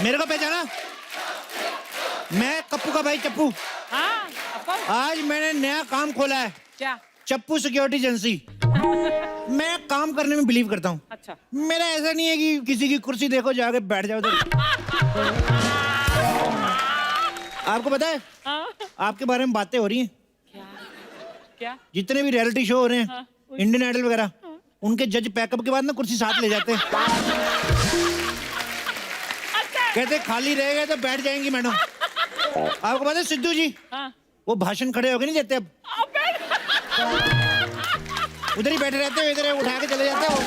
मेरे को पहचाना? मैं कप्पू का भाई चप्पू। हाँ, आज मैंने नया काम खोला है। क्या? चप्पू सिक्योरिटी एजेंसी। मैं काम करने में बिलीव करता हूँ। अच्छा। मेरा ऐसा नहीं है कि किसी की कुर्सी देखो जाके बैठ जाओ उधर। आपको पता है आपके बारे में बातें हो रही हैं। क्या? क्या? जितने भी रियलिटी शो हो रहे हैं, हाँ, इंडियन आइडल वगैरह, उनके जज पैकअप के बाद ना कुर्सी साथ ले जाते हैं। कहते खाली रहेगा तो बैठ जाएंगी मैडम। आपको पता है सिद्धू जी, वो भाषण खड़े होके नहीं देते अब, उधर ही बैठे रहते हैं, इधर उठा के चले जाते हैं।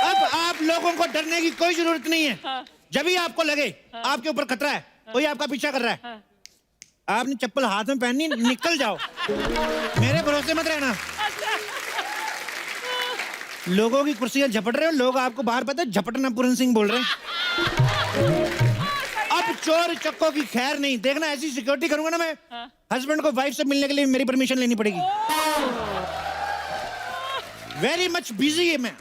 अब आप लोगों को डरने की कोई जरूरत नहीं है। जब भी आपको लगे आपके ऊपर खतरा है, कोई आपका पीछा कर रहा है, आपने चप्पल हाथ में पहननी, निकल जाओ। मेरे भरोसे मत रहना। लोगों की कुर्सियां झपट रहे हो, लोग आपको बाहर पता है झपटना पूरन सिंह बोल रहे हैं। अब चोर चक्कों की खैर नहीं। देखना ऐसी सिक्योरिटी करूंगा ना मैं, हस्बैंड को वाइफ से मिलने के लिए मेरी परमिशन लेनी पड़ेगी। वेरी मच बिजी है मैं।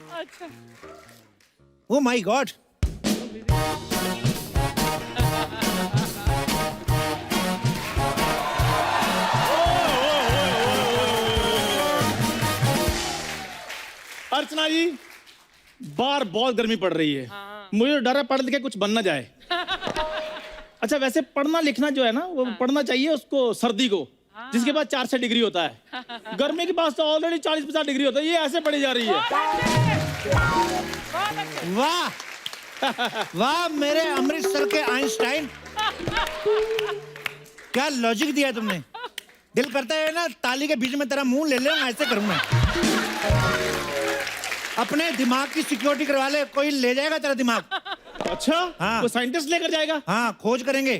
Oh my God. अर्चना जी, बाहर बहुत गर्मी पड़ रही है। मुझे डर है पढ़ लिख के कुछ बन ना जाए। अच्छा, वैसे पढ़ना लिखना जो है ना, वो पढ़ना चाहिए उसको सर्दी को, जिसके बाद 4-6 डिग्री होता है। गर्मी के पास तो ऑलरेडी 40-50 डिग्री होता है। ये ऐसे पढ़ी जा रही है। वाह वाह मेरे अमृतसर के आइंस्टाइन, क्या लॉजिक दिया तुमने। दिल करता है ना ताली के बीच में तेरा मुंह ले ले, ऐसे करूंगा। अपने दिमाग की सिक्योरिटी करवा ले, कोई ले जाएगा तेरा दिमाग। अच्छा, हाँ। वो साइंटिस्ट लेकर जाएगा? हाँ, खोज करेंगे।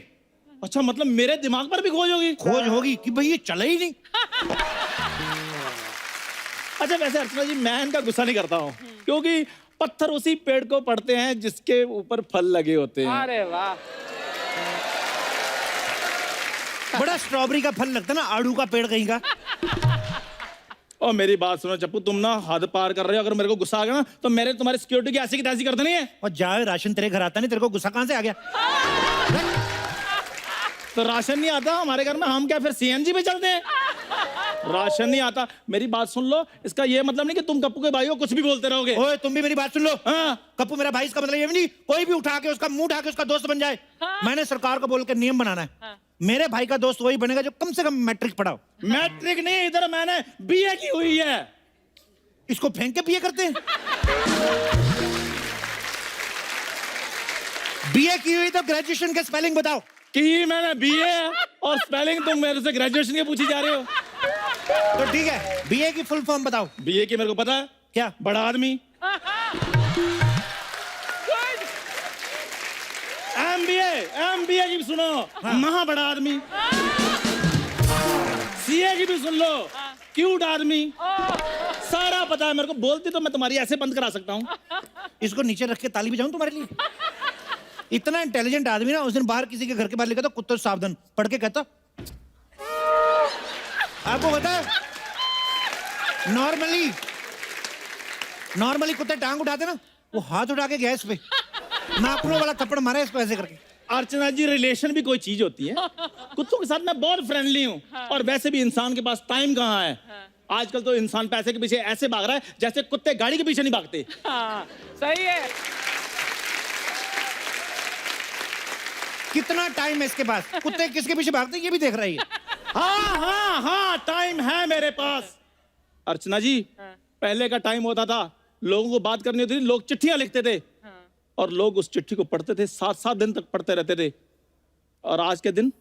अच्छा, मतलब मेरे दिमाग पर भी खोज होगी? खोज होगी कि भाई ये चला ही नहीं। अच्छा, वैसे अर्चना जी, मैं इनका गुस्सा नहीं करता हूँ, क्योंकि पत्थर उसी पेड़ को पड़ते हैं जिसके ऊपर फल लगे होते हैं। अरे वाह। बड़ा स्ट्रॉबेरी का फल लगता ना, आड़ू का पेड़ कहीं का। और मेरी बात सुनो चप्पू, तुम ना हद पार कर रहे हो। अगर मेरे को गुस्सा आ गया ना, तो मेरे तुम्हारी सिक्योरिटी की ऐसी की तैसी कर देनी है। और जाए, राशन तेरे घर आता नहीं, तेरे को गुस्सा कहां से आ गया? तो राशन नहीं आता हमारे घर में, हम क्या फिर सीएनजी पे चलते हैं? राशन नहीं आता। मेरी बात सुन लो, इसका ये मतलब नहीं कि तुम कप्पू के भाई हो कुछ भी बोलते रहोगे। ओए, तुम भी मेरी बात सुन लो। हाँ। कप्पू मेरा भाई, इसका मतलब ये भी नहीं कोई भी उठा के उसका मुंह उठा के उसका दोस्त बन जाए। मैंने सरकार को बोल के नियम बनाना है। मेरे भाई का दोस्त वही बनेगा जो कम से कम मैट्रिक पढ़ा हो। मैट्रिक नहीं, इधर मैंने बीए की हुई है। इसको फेंक के बीए करते हैं। बीए की हुई तो ग्रेजुएशन के स्पेलिंग बताओ। कि मैंने बीए और स्पेलिंग तुम मेरे से ग्रेजुएशन की पूछी जा रहे हो? तो ठीक है, बीए की फुल फॉर्म बताओ। बीए की मेरे को पता है। क्या? बड़ा आदमी। एमबीए की भी सुनो। हाँ। महा बड़ा आदमी। सीए की भी सुन लो। क्यूट आदमी। सारा पता है मेरे को। बोलती तो मैं तुम्हारी ऐसे बंद करा सकता हूँ। इसको नीचे रख के ताली बजाऊं तुम्हारे लिए? इतना इंटेलिजेंट आदमी ना, उस दिन बाहर किसी के घर के बाहर लिखा था, कुत्ते सावधान, पढ़ के कहता। आपको पता है नॉर्मली कुत्ते टांग उठाते ना, वो हाथ उठा के गैस पे नाखूनों वाला थप्पड़ मारा इसको ऐसे करके। अर्चना जी, रिलेशन भी कोई चीज होती है। कुत्तों के साथ मैं बहुत फ्रेंडली हूँ। और वैसे भी इंसान के पास टाइम कहाँ है। आजकल तो इंसान पैसे के पीछे ऐसे भाग रहा है जैसे कुत्ते गाड़ी के पीछे नहीं भागते। सही है। कितना टाइम है इसके पास? कुत्ते किसके पीछे भागते ये भी देख रही है। हाँ, टाइम है मेरे पास। अर्चना जी, पहले का टाइम होता था, लोगों को बात करनी होती थी, लोग चिट्ठियां लिखते थे। और लोग उस चिट्ठी को पढ़ते थे, 7-7 दिन तक पढ़ते रहते थे। और आज के दिन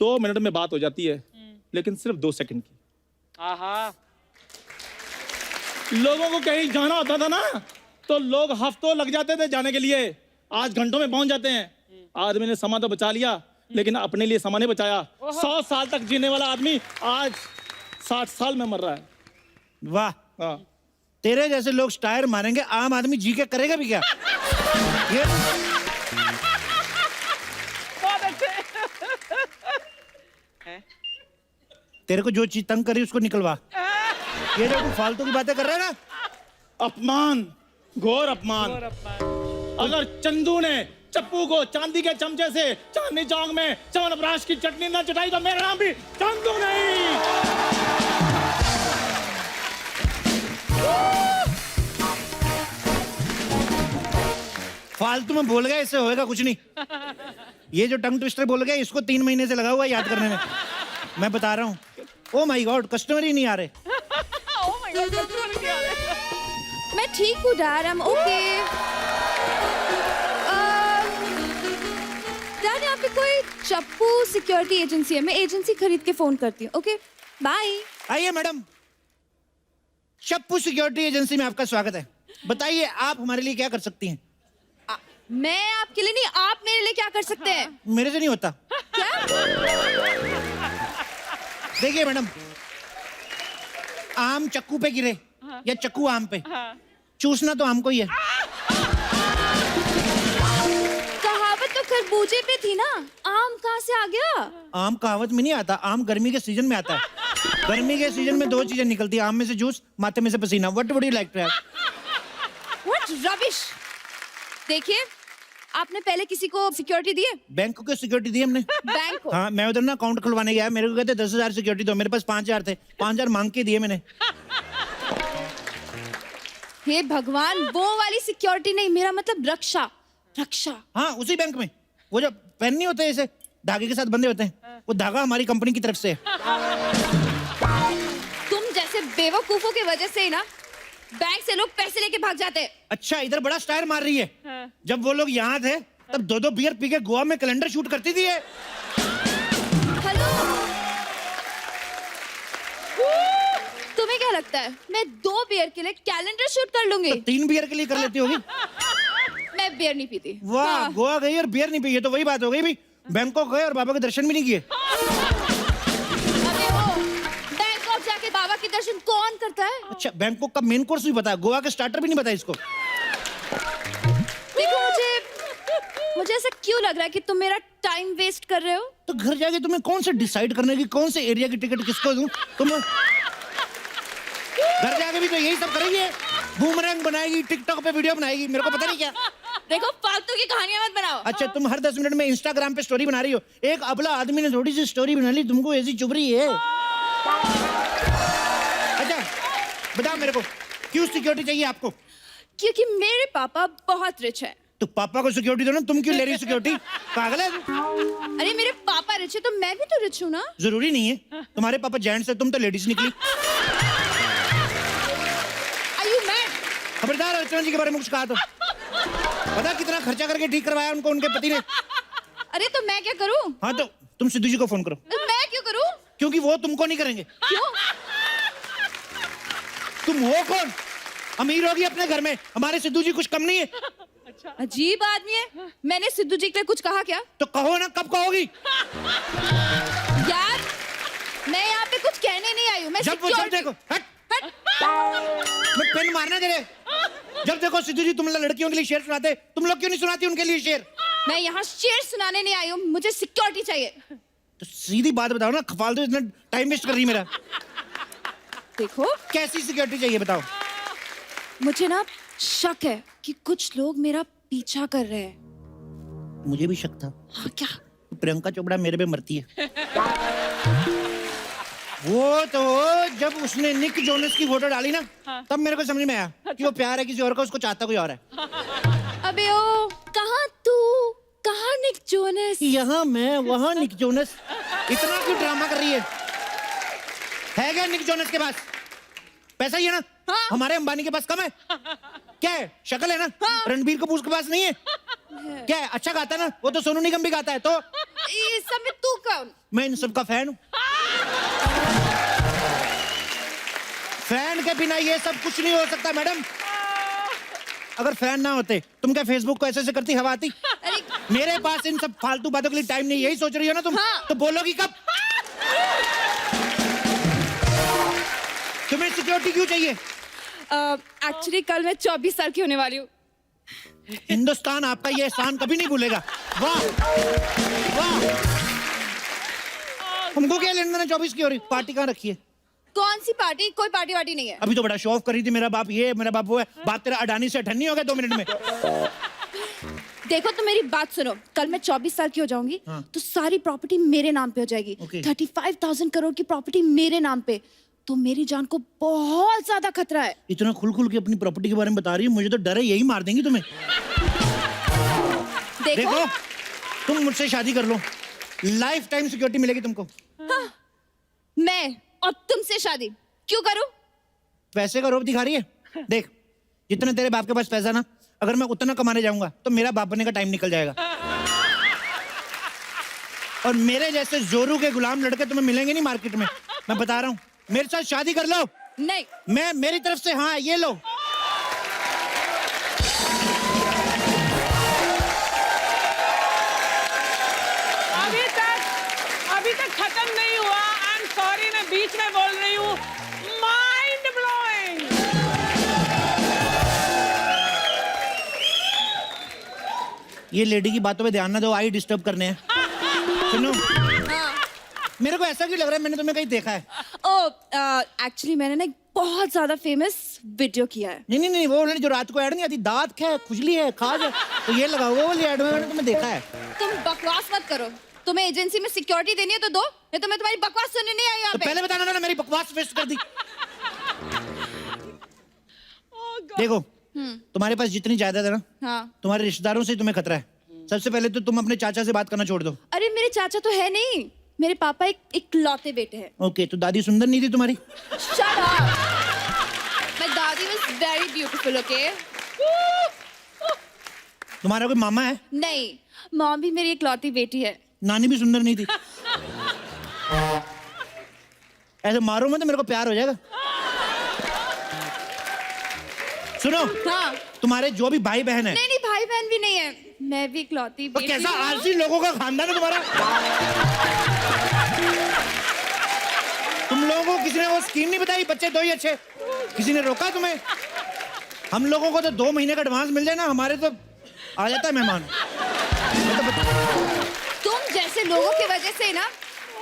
2 मिनट में बात हो जाती है, लेकिन सिर्फ 2 सेकंड की। आहा। लोगों को कहीं जाना होता था ना, तो लोग हफ्तों लग जाते थे जाने के लिए। आज घंटों में पहुंच जाते हैं। आदमी ने समय तो बचा लिया, लेकिन अपने लिए समय नहीं बचाया। 100 साल तक जीने वाला आदमी आज 60 साल में मर रहा है। वाह। हाँ। तेरे जैसे लोग स्टायर मारेंगे, आम आदमी जी के करेगा भी क्या? ये बहुत अच्छे। तेरे को जो चीज तंग करी उसको निकलवा। ये जो तू फालतू की बातें कर रहा है ना, अपमान, घोर अपमान। और अपना अगर चंदू ने चप्पू को चांदी के चमचे से चांदनी चौक में च्यवनप्राश की चटनी न चटाई तो मेरा नाम भी चंदू नहीं। फालतू में बोल गया, इससे होएगा कुछ नहीं। ये जो टंग ट्विस्टर बोल गया, इसको 3 महीने से लगा हुआ है याद करने में। मैं बता रहा हूँ। ओ माय गॉड, कस्टमर ही नहीं आ रहे। Oh my God, customer क्या है? मैं ठीक हूँ dad, I am okay. Dad यहाँ पे कोई चप्पू सिक्योरिटी एजेंसी है, मैं एजेंसी खरीद के फोन करती हूँ। Okay bye. आइए मैडम, चप्पू सिक्योरिटी एजेंसी में आपका स्वागत है। बताइए आप हमारे लिए क्या कर सकती हैं? मैं आपके लिए नहीं, आप मेरे लिए क्या कर सकते हैं? मेरे से नहीं होता। क्या? देखिए मैडम, आम चक्कू पे गिरे या चक्कू आम पे, चूसना तो आम को ही है। कहावत तो खरबूजे पे थी ना, आम कहाँ से आ गया? आम कहावत में नहीं आता, आम गर्मी के सीजन में आता है। गर्मी के सीजन में 2 चीजें निकलती है, आम में से जूस, माथे में से पसीना। What would you like to have? What rubbish. देखिए, आपने पहले किसी को सिक्योरिटी दी है? बैंक को सिक्योरिटी दी हमने। बैंक को? हाँ, मैं उधर ना अकाउंट खुलवाने गया, मेरे को कहते 10,000 सिक्योरिटी दो, मेरे पास 5,000 थे, 5,000 मांग के दिए मैंने। हे भगवान, वो वाली सिक्योरिटी नहीं, मेरा मतलब रक्षा। रक्षा? हाँ, उसी बैंक में। वो जो पेन नहीं होते ऐसे धागे के साथ बंधे होते हैं, वो धागा हमारी कंपनी की तरफ से है। तुम जैसे बेवकूफों की वजह से ही ना बैंक से लोग पैसे लेके भाग जाते हैं। अच्छा, इधर बड़ा स्टाइल मार रही है। जब वो लोग यहाँ थे तब 2-2 बियर पी के गोवा में कैलेंडर शूट करती थी ये। हेलो, तुम्हें क्या लगता है मैं 2 बियर के लिए कैलेंडर शूट कर लूंगी? तो 3 बियर के लिए कर लेती होगी। मैं बियर नहीं पीती। वाह, हाँ। गोवा गई और बियर नहीं पी, ये तो वही बात हो गई भी। बैंकॉक गए और बाबा के दर्शन भी नहीं किए। अबे ओ, बैंकॉक जाके बाबा के दर्शन कौन करता है? अच्छा, बैंकॉक का मेन कोर्स भी पता है, गोवा का स्टार्टर भी नहीं पता इसको। देखो, मुझे ऐसा क्यों लग रहा है कि तुम मेरा टाइम वेस्ट कर रहे हो? तो घर जाके तुम्हें कौन से डिसाइड करने की, कौन से एरिया की टिकट किसको दूं? तुम घर जाके भी तो यही सब करेगी, बूमरैंग बनाएगी, टिकटॉक पे वीडियो बनाएगी, मेरे को पता नहीं क्या। देखो, फालतू की कहानियां मत बनाओ। अच्छा, तुम हर 10 मिनट में इंस्टाग्राम पे स्टोरी बना रही हो। एक अबला आदमी ने थोड़ी सी स्टोरी बना ली, तुमको ऐसी चुभ रही है। अच्छा बताओ मेरे को, क्यों सिक्योरिटी चाहिए आपको? क्योंकि मेरे पापा बहुत रिच है। तो पापा को सिक्योरिटी दो ना, तुम क्यों ले रही सिक्योरिटी? पागल है? अरे मेरे पापा रिच है तो मैं भी तो रिच हूँ ना। जरूरी नहीं है, तुम्हारे पापा जेंट्स है, तुम तो लेडीज निकली। Are you mad? खबरदार अर्चना जी के बारे में कुछ कहा तो। पता कितना खर्चा करके ठीक करवाया उनको उनके पति ने। अरे तो मैं क्या करूँ? हाँ, तो तुम सिद्धू जी को फोन करो। तो मैं क्यों करूँ? क्योंकि वो तुमको नहीं करेंगे। क्यों? तुम हो कौन? अमीर होगी अपने घर में, हमारे सिद्धू जी कुछ कम नहीं है। अजीब आदमी है। मैंने सिद्धू जी के लिए कुछ कहा क्या? तो कहो ना, कब कहोगी? यार, मैं यहाँ पे कुछ कहने नहीं आई हूँ। मैं जब वो जब सिक्योरिटी। देखो, हट। मैं पेन मारना दे रहे। जब देखो सिद्धू जी तुम लड़कियों के लिए शेर सुनाते, तुम लोग क्यों नहीं सुनाती उनके लिए शेर? मैं यहाँ शेर सुनाने नहीं आई हूँ, मुझे सिक्योरिटी चाहिए। तो सीधी बात बताओ ना, फालतू इतना टाइम वेस्ट कर रही मेरा। देखो, कैसी सिक्योरिटी चाहिए बताओ? मुझे ना शक है कि कुछ लोग मेरा पीछा कर रहे हैं। मुझे भी शक था। हाँ, क्या? प्रियंका चोपड़ा मेरे पे मरती है। वो तो जब उसने निक जोनस की फोटो डाली ना, तब मेरे को समझ में आया कि वो प्यार है किसी और का, उसको चाहता कोई और है। अबे ओ, कहाँ तू, कहाँ निक जोनस? यहाँ मैं, वहाँ निक जोनस। इतना क्यों ड्रामा कर रही है? क्या निक जोनस के पास पैसा ही है ना? हाँ। हमारे अंबानी के पास कम है? क्या है, शक्ल है ना? हाँ। रणबीर कपूर के पास नहीं है? क्या है, अच्छा गाता है ना? वो तो सोनू निगम भी गाता है। तो ये सब में तू कौन? मैं इन सब का फैन हूँ। फैन के बिना ये सब कुछ नहीं हो सकता मैडम। अगर फैन ना होते, तुम क्या फेसबुक को ऐसे ऐसे करती, हवा आती? अरे मेरे पास इन सब फालतू बातों के लिए टाइम नहीं, यही सोच रही हो ना तुम? हाँ। तो बोलोगी कब? तुम्हें सिक्योरिटी क्यों चाहिए? एक्चुअली कल मैं 24 साल की होने वाली हूँ। हिंदुस्तान आपका ये एहसान कभी नहीं भूलेगा। वाह वाह। हमको क्या लेना देना 24 की हो रही? पार्टी कहाँ रखी है? कौन सी पार्टी? कोई पार्टी वार्टी नहीं है। अभी तो बड़ा शो ऑफ कर रही थी, मेरा बाप ये, मेरा बाप वो है। बाप तेरा अडानी से अठन्नी हो गया 2 मिनट में। देखो तो मेरी बात सुनो, कल मैं 24 साल की हो जाऊंगी हाँ। तो सारी प्रॉपर्टी मेरे नाम पे हो जाएगी। Okay. 35,000 करोड़ की प्रॉपर्टी मेरे नाम पे, तो मेरी जान को बहुत ज्यादा खतरा है। इतना खुल खुल के अपनी प्रॉपर्टी के बारे में बता रही है, मुझे तो डर है यही मार देंगी तुम्हें। देखो तुम मुझसे शादी कर लो, लाइफ टाइम सिक्योरिटी मिलेगी तुमको। मैं और तुमसे शादी क्यों करूं? पैसे का रोब दिखा रही है। देख जितने तेरे बाप के पास पैसा ना, अगर मैं उतना कमाने जाऊंगा तो मेरा बाप बनने का टाइम निकल जाएगा। और मेरे जैसे जोरू के गुलाम लड़के तुम्हें मिलेंगे नहीं मार्केट में, मैं बता रहा हूँ। मेरे साथ शादी कर लो। नहीं, मैं मेरी तरफ से हाँ, ये लो। अभी तक खत्म नहीं हुआ। आई एम सॉरी, मैं बीच में बोल रही हूँ। Mind blowing. ये लेडी की बातों पे ध्यान ना दो, आई डिस्टर्ब करने हैं। सुनो, मेरे को ऐसा क्यों लग रहा है मैंने तुम्हें कहीं देखा है। एक्चुअली मैंने ना एक बहुत ज्यादा फेमस वीडियो किया है। नहीं नहीं नहीं, वो वाली जो रात को ऐड नहीं आती, दांत है, खुजली है, खाज है, तो ये लगाओ, वो वाली ऐड में मैंने तुम्हें देखा है। तुम बकवास मत करो, तुम्हें एजेंसी में सिक्योरिटी देनी है तो दो, नहीं तो मैं तुम्हारी बकवास सुनने नहीं आई यहाँ तो पे। पहले बताना था ना, मेरी बकवास वेस्ट कर दी। Oh God. देखो तुम्हारे पास जितनी जायदाद है ना, हाँ। तुम्हारे रिश्तेदारों से तुम्हें खतरा है। सबसे पहले तो तुम अपने चाचा से बात करना छोड़ दो। अरे मेरे चाचा तो है नहीं, मेरे पापा एक इकलौते बेटे हैं। ओके, तो दादी सुंदर नहीं थी तुम्हारी? Shut up. My daddy was very beautiful, okay? तुम्हारा कोई मामा है? नहीं, मॉम भी मेरी इकलौती बेटी है। नानी भी सुंदर नहीं थी? ऐसे मारो मैं तो मेरे को प्यार हो जाएगा। सुनो, हाँ। तुम्हारे जो भी भाई बहन है, नहीं नहीं, भाई बहन भी नहीं है, मैं भी इकलौती तो बेटी कैसा हूँ। आलसी लोगों का खानदान है तुम्हारा। तुम लोगों को किसी ने वो स्कीम नहीं बताई, बच्चे दो ही अच्छे? किसी ने रोका तुम्हें? हम लोगों को तो 2 महीने का एडवांस मिल जाए ना, हमारे तो आ जाता है मेहमान। तुम जैसे लोगों की वजह से ना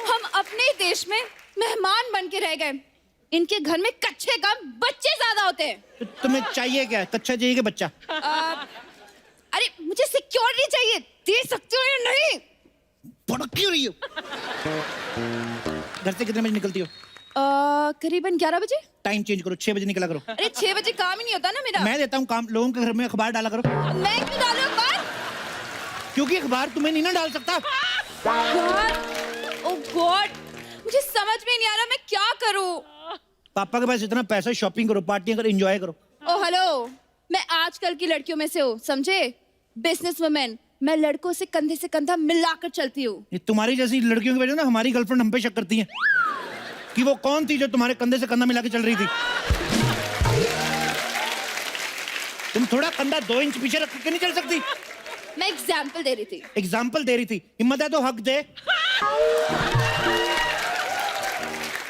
हम अपने ही देश में मेहमान बन के रह गए। इनके घर में कच्चे कम बच्चे ज्यादा होते हैं। तो तुम्हें चाहिए क्या, कच्चा चाहिए कि बच्चा? अरे मुझे सिक्योरिटी चाहिए, दे सकते हो या नहीं? भड़क क्यों रही हो? घर से कितने बजे निकलती हो? करीबन 11 बजे। टाइम चेंज करो, 6 बजे निकला करो। अरे 6 बजे काम ही नहीं होता ना मेरा। मैं देता हूँ काम, लोगों के घर में अखबार डाला करो। मैं क्यों डालूं अखबार? क्योंकि अखबार तुम्हें नहीं ना डाल सकता। ओह गॉड, मुझे समझ में नहीं आ रहा मैं क्या करूं। पापा के पास इतना पैसा, शॉपिंग करो, पार्टियां करो, एंजॉय करो। ओह हेलो, मैं आजकल की लड़कियों में से हूँ, समझे? बिजनेस वुमेन, मैं लड़कों से कंधे से कंधा मिलाकर चलती हूँ। ये तुम्हारी जैसी लड़कियों की वजह ना हमारी गर्लफ्रेंड हम पे शक करती है कि वो कौन थी जो तुम्हारे कंधे से कंधा मिला के चल रही थी। तुम थोड़ा कंधा 2 इंच पीछे रख के नहीं चल सकती? मैं एग्जाम्पल दे रही थी। एग्जाम्पल दे रही थी, हिम्मत है तो हक दे।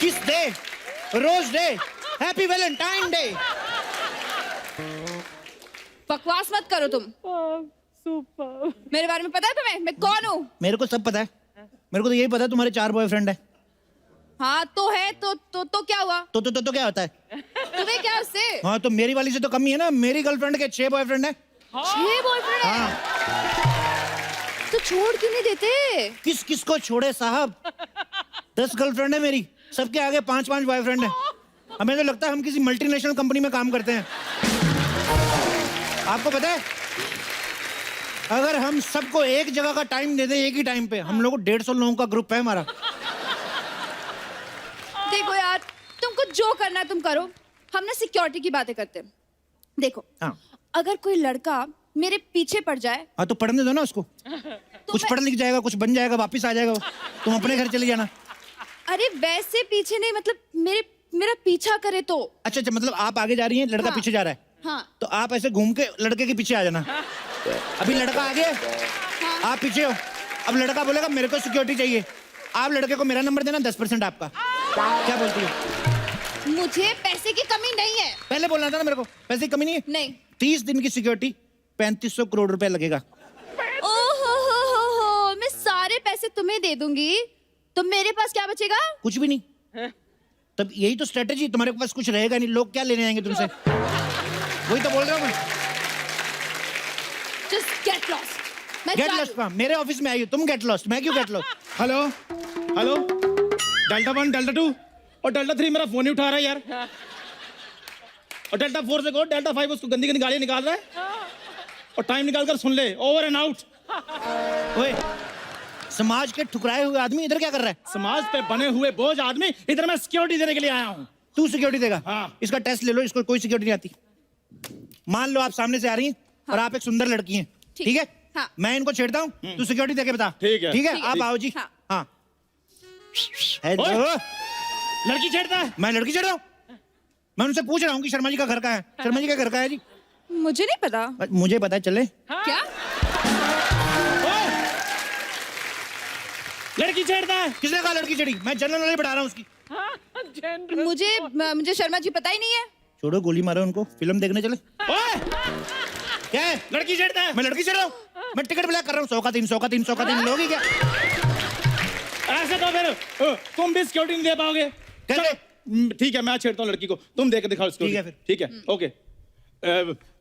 किस दे, rose day, happy Valentine day. बकवास मत करो तुम। सुपर। मेरे बारे में पता है तुम्हें मैं कौन हूँ? मेरे को सब पता है, मेरे को तो यही पता है तुम्हारे 4 बॉयफ्रेंड है। हाँ तो है, तो क्या हुआ? तो क्या होता है? तुम्हें क्या उससे? हाँ तो मेरी वाली से तो कम ही है ना, मेरी गर्लफ्रेंड के 6 बॉयफ्रेंड है। 6 बॉयफ्रेंड है? हाँ। तो छोड़ क्यों नहीं देते? किस किस को छोड़े साहब, 10 गर्लफ्रेंड है मेरी, सबके आगे 5-5 बॉयफ्रेंड है। हमें तो लगता है हम किसी मल्टीनेशनल कंपनी में काम करते हैं। आपको पता है, अगर हम सबको एक जगह का टाइम दे दें एक ही टाइम पे, हम लोग 150 लोगों का ग्रुप है हमारा। देखो यार, तुमको जो करना है तुम करो, हम ना सिक्योरिटी की बातें करते हैं। देखो, हाँ अगर कोई लड़का मेरे पीछे पड़ जाए, हाँ तो पढ़ने दो ना उसको, कुछ पढ़ लिख जाएगा, कुछ बन जाएगा, वापिस आ जाएगा, तुम अपने घर चले जाना। अरे वैसे पीछे नहीं, मतलब मेरा पीछा करे तो। अच्छा अच्छा, मतलब आप आगे जा रही हैं, लड़का हाँ। पीछे जा रहा है, हाँ तो आप ऐसे घूम के लड़के के पीछे आ जाना। अभी लड़का आगे है, हाँ। आप पीछे हो, अब लड़का बोलेगा मेरे को सिक्योरिटी चाहिए, आप लड़के को मेरा नंबर देना, 10% आपका। क्या बोलती हो? मुझे पैसे की कमी नहीं है। पहले बोलना था ना मेरे को, पैसे की कमी नहीं है। नहीं। 30 दिन की सिक्योरिटी 3500 करोड़ रुपए लगेगा। ओहो, मैं सारे पैसे तुम्हें दे दूंगी, तो मेरे पास क्या बचेगा? कुछ भी नहीं। तब यही तो स्ट्रेटेजी, तुम्हारे पास कुछ रहेगा नहीं, लोग क्या लेने आएंगे तुमसे? वही तो बोल रहा हूँ मैं। Just get lost. मैं गेट चालू- लॉस्ट मैम, मेरे ऑफिस में आई हो तुम, गेट लॉस्ट, मैं क्यों get lost? Hello hello, delta 1 delta 2 और डेल्टा 3 मेरा फोन नहीं उठा रहा है यार। और डेल्टा 4 से कहो, डेल्टा 5 उसको गंदी गंदी गालियां निकाल रहा है। और टाइम निकाल कर सुन ले, ओवर एंड आउट। ओए, समाज के ठुकराए हुए आदमी इधर क्या कर रहा है? समाज पे बने हुए बोझ आदमी, इधर मैं सिक्योरिटी देने के लिए आया हूँ। तू सिक्योरिटी देगा? हाँ। इसका टेस्ट ले लो, इसको कोई सिक्योरिटी नहीं आती। मान लो आप सामने से आ रही हैं और आप एक सुंदर लड़की हैं, ठीक है? हाँ। मैं इनको छेड़ता हूँ, तू सिक्योरिटी देके बता। ठीक है। ठीक है, ठीक है। आप आओ जी। हाँ। हाँ। हेलो, ओए! लड़की छेड़ता है। मैं लड़की छेड़ रहा हूँ? मैं उनसे पूछ रहा हूँ कि शर्मा जी का घर कहाँ है? शर्मा जी का घर कहाँ है जी? मुझे नहीं पता। मुझे पता है, चले। क्या? ओए! लड़की छेड़ता है। किसने कहा लड़की छेड़ी? मैं जनरल नॉलेज बढ़ा रहा हूँ उसकी। हाँ, general. मुझे शर्मा जी पता ही नहीं है। छोड़ो, गोली मारो उनको, फिल्म देखने चले। ओए! क्या है? लड़की छेड़ता है। मैं लड़की छेड़ रहा हूँ? मैं टिकट ब्लैक कर रहा हूँ, 100 का 3, 100 का 3, 100 का 3 लोगी क्या? ऐसे तो फिर तुम भी सिक्योरिटी नहीं दे पाओगे। कैसे? चलो, ठीक है, मैं छेड़ता हूँ लड़की को, तुम दे के दिखाओ सिक्योरिटी। ठीक है फिर। ठीक है, ओके।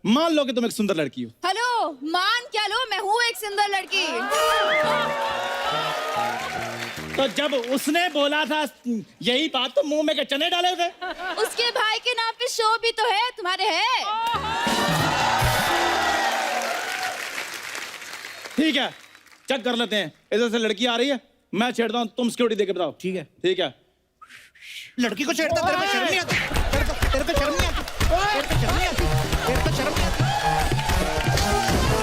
मान लो कि तुम एक सुंदर लड़की हो। हेलो, मान क्या लो, मैं हूँ एक सुंदर लड़की। तो जब उसने बोला था यही बात, तो मुंह में क्या चने डाले थे? उसके भाई के नाम पे शो भी तो है, तुम्हारे है। ठीक है, चेक कर लेते हैं। इधर से लड़की आ रही है, मैं छेड़ता हूँ, तुम सिक्योरिटी देके बताओ। ठीक है। ठीक है। लड़की को छेड़ता, तेरे को शर्म नहीं आती? तेरे को शर्म नहीं आती? तेरे को शर्म नहीं आती? तेरे को शर्म नहीं आती?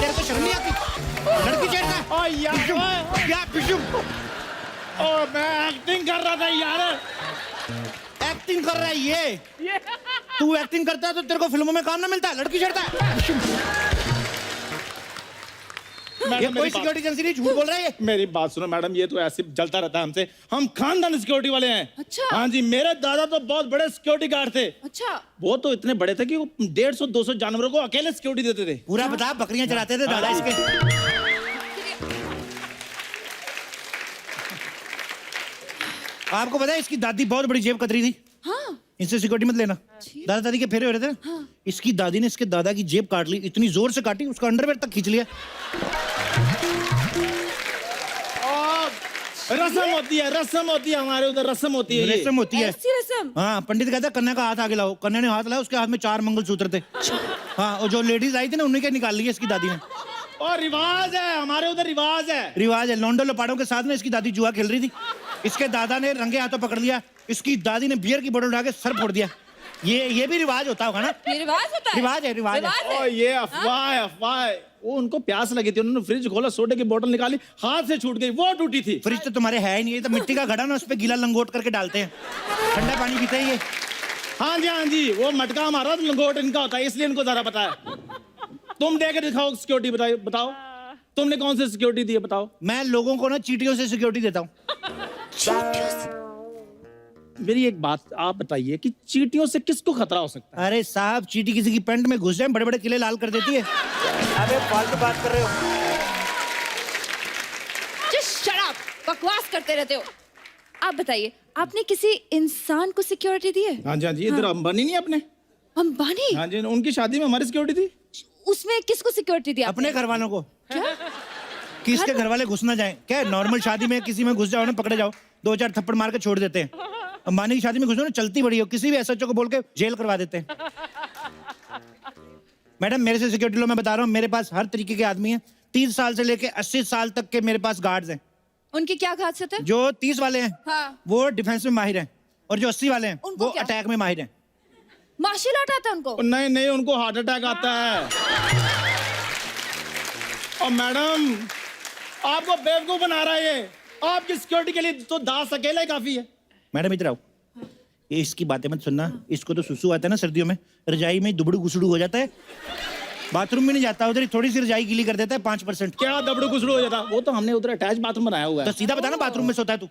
तेरे को शर्म नहीं आती? लड़की छेड़ता है? ओ यार, बिशुम, क्या बिशुम? ओ मैं एक्टिंग कर रहा था यार। एक्टिंग कर रहा है ये? तू एक्टिंग करता है तो तेरे को फिल्मों में काम ना मिलता है? लड़की छेड़ता है? बिशुम। ये मैडम, कोई सिक्योरिटी एजेंसी नहीं, झूठ बोल रहा है ये। मेरी बात सुनो मैडम, ये तो ऐसे जलता रहता है हमसे। हम खानदान सिक्योरिटी वाले हैं। अच्छा। हाँ जी, मेरे दादा तो बहुत बड़े सिक्योरिटी गार्ड थे। अच्छा। वो तो इतने बड़े थे कि वो 150-200 जानवरों को अकेले सिक्योरिटी देते थे। पूरा बता, बकरियां चराते थे दादा इसके। आपको पता है इसकी दादी बहुत बड़ी जेब कतरी थी? हाँ। इनसे सिक्योरिटी मत लेना। दादा दादी के फेरे हो रहे थे ना? हाँ। इसकी दादी ने इसके दादा की जेब काट ली, इतनी जोर से काटी उसका अंडरवेयर तक खींच लिया। रस्म होती है, रस्म होती है, हमारे उधर रस्म होती है ये। रस्म होती है। ऐसी रस्म? हाँ, पंडित कहता है कन्या का हाथ आगे लाओ। कन्या ने हाथ लाया, उसके हाथ में 4 मंगलसूत्र थे। हाँ, और जो लेडीज आई थी ना, उन्हीं के निकाल लिए इसकी दादी ने। और रिवाज है, हमारे उधर रिवाज है। रिवाज है। लौंडो लपाड़ों के साथ में इसकी दादी जुआ खेल रही थी। इसके दादा ने रंगे हाथों पकड़ लिया, इसकी दादी ने बियर की बोतल उठा के सर फोड़ दिया। ये भी रिवाज होता होगा ना? ये रिवाज होता है? रिवाज है, रिवाज है। ओ ये अफवाह है, अफवाह है। वो उनको प्यास लगी थी, उन्होंने फ्रिज खोला, सोडे की बोतल निकाली, हाथ से छूट गई, वो टूटी थी। फ्रिज तो तुम्हारे है ही नहीं, ये तो मिट्टी का घड़ा ना, उस पे गीला लंगोट करके डालते हैं, ठंडा पानी पीते हैं ये। हाँ जी, हाँ जी, वो मटका हमारा, लंगोट इनका होता है, इसलिए इनको ज्यादा पता है। तुम दे के दिखाओ सिक्योरिटी, बताओ बताओ, तुमने कौन सी सिक्योरिटी दी है, बताओ। मैं लोगों को ना चींटियों से सिक्योरिटी देता हूँ। मेरी एक बात आप बताइए कि चींटियों से किसको खतरा हो सकता अरे साहब, चींटी किसी की पैंट में घुस जाए, बड़े बड़े किले लाल कर देती है। अबे फालतू बात कर रहे हो। Just shut up! बकवास करते रहते हो। आप बताइए, आपने किसी इंसान को सिक्योरिटी दी है? है? हाँ जी, हाँ जी, इधर अंबानी नहीं है अपने? अंबानी? हाँ जी, उनकी शादी में हमारी सिक्योरिटी थी। उसमें किसको सिक्योरिटी दी आपने? अपने घर वालों को। कि इसके घर वाले घुस ना जाए। क्या नॉर्मल शादी में किसी में घुस जाओ ना, पकड़े जाओ, 2-4 थप्पड़ मार के छोड़ देते हैं। अंबानी की शादी में घुसो ना, चलती बड़ी हो, किसी भी एसएचओ को बोल के जेल करवा देते हैं। मैडम, मेरे से सिक्योरिटी लो, मैं बता रहा हूँ, मेरे पास हर तरीके के आदमी हैं। 30 साल से लेके 80 साल तक के मेरे पास गार्ड्स हैं। उनकी क्या खासियत है? जो 30 वाले हैं, हाँ। वो डिफेंस में माहिर हैं, और जो 80 वाले हैं, उनको वो क्या? अटैक में माहिर हैं। मार्शल आर्ट आता है उनको? नहीं नहीं, उनको हार्ट अटैक आता है। और मैडम, आपको बेवकूफ बना रहा है ये। आपकी सिक्योरिटी के लिए तो दास अकेला ही काफी है। मैडम इधर आओ, ये इसकी बातें मत सुनना। इसको तो सुसु आता है ना सर्दियों में, रजाई में दुबड़ू गुसड़ू हो जाता है, बाथरूम में नहीं जाता, उधर ही थोड़ी सी रजाई गीली कर देता है 5%। क्या दबड़ू गुसड़ू हो जाता? वो तो हमने उधर अटैच बाथरूम बनाया हुआ तो है। सीधा बता ना, बाथरूम में सोता है तू?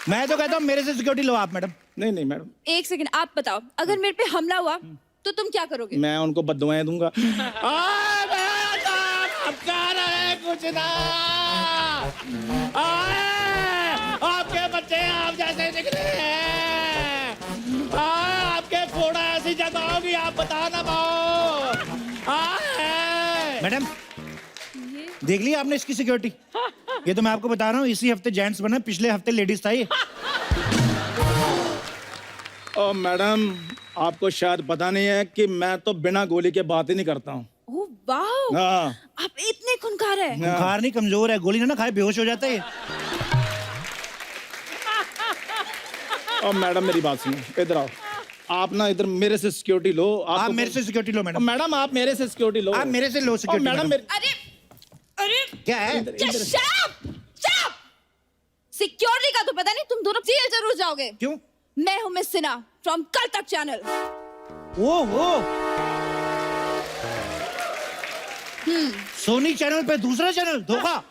मैं तो कहता हूँ मेरे से सिक्योरिटी लो आप मैडम। नहीं नहीं मैडम, एक सेकंड, आप बताओ, अगर मेरे पे हमला हुआ तो तुम क्या करोगे? मैं उनको बद्दुआएं दूंगा। कुछ ना, आपके बच्चे आप जैसे निकले हैं। आपके फोड़ा ऐसी जगह होगी आप बता ना पाओ। मैडम देख लिया आपने इसकी सिक्योरिटी? ये तो मैं आपको बता रहा हूँ, इसी हफ्ते जेंट्स बना, पिछले हफ्ते लेडीज था ये। ओ मैडम, आपको शायद पता नहीं है कि मैं तो बिना गोली के बात ही नहीं करता हूँ। ओह वाह, हाँ। आप इतने खूंखार है। बुखार नहीं, कमजोर है, गोली ना खाए बेहोश हो जाता है ये। और मैडम मेरी बात सुनो, इधर आओ। आप ना इधर मेरे से सिक्योरिटी लो। आप मेरे से सिक्योरिटी लो मैडम। मैडम आप मेरे से सिक्योरिटी लो। आप मेरे से लो सिक्योरिटी मैडम मैडम। अरे अरे क्या है? सिक्योरिटी का तो पता नहीं, तुम दोनों जेल जरूर जाओगे। क्यों? मैं हूँ मिस सिन्हा फ्रॉम कल तक चैनल। वो सोनी चैनल पे दूसरा चैनल, धोखा।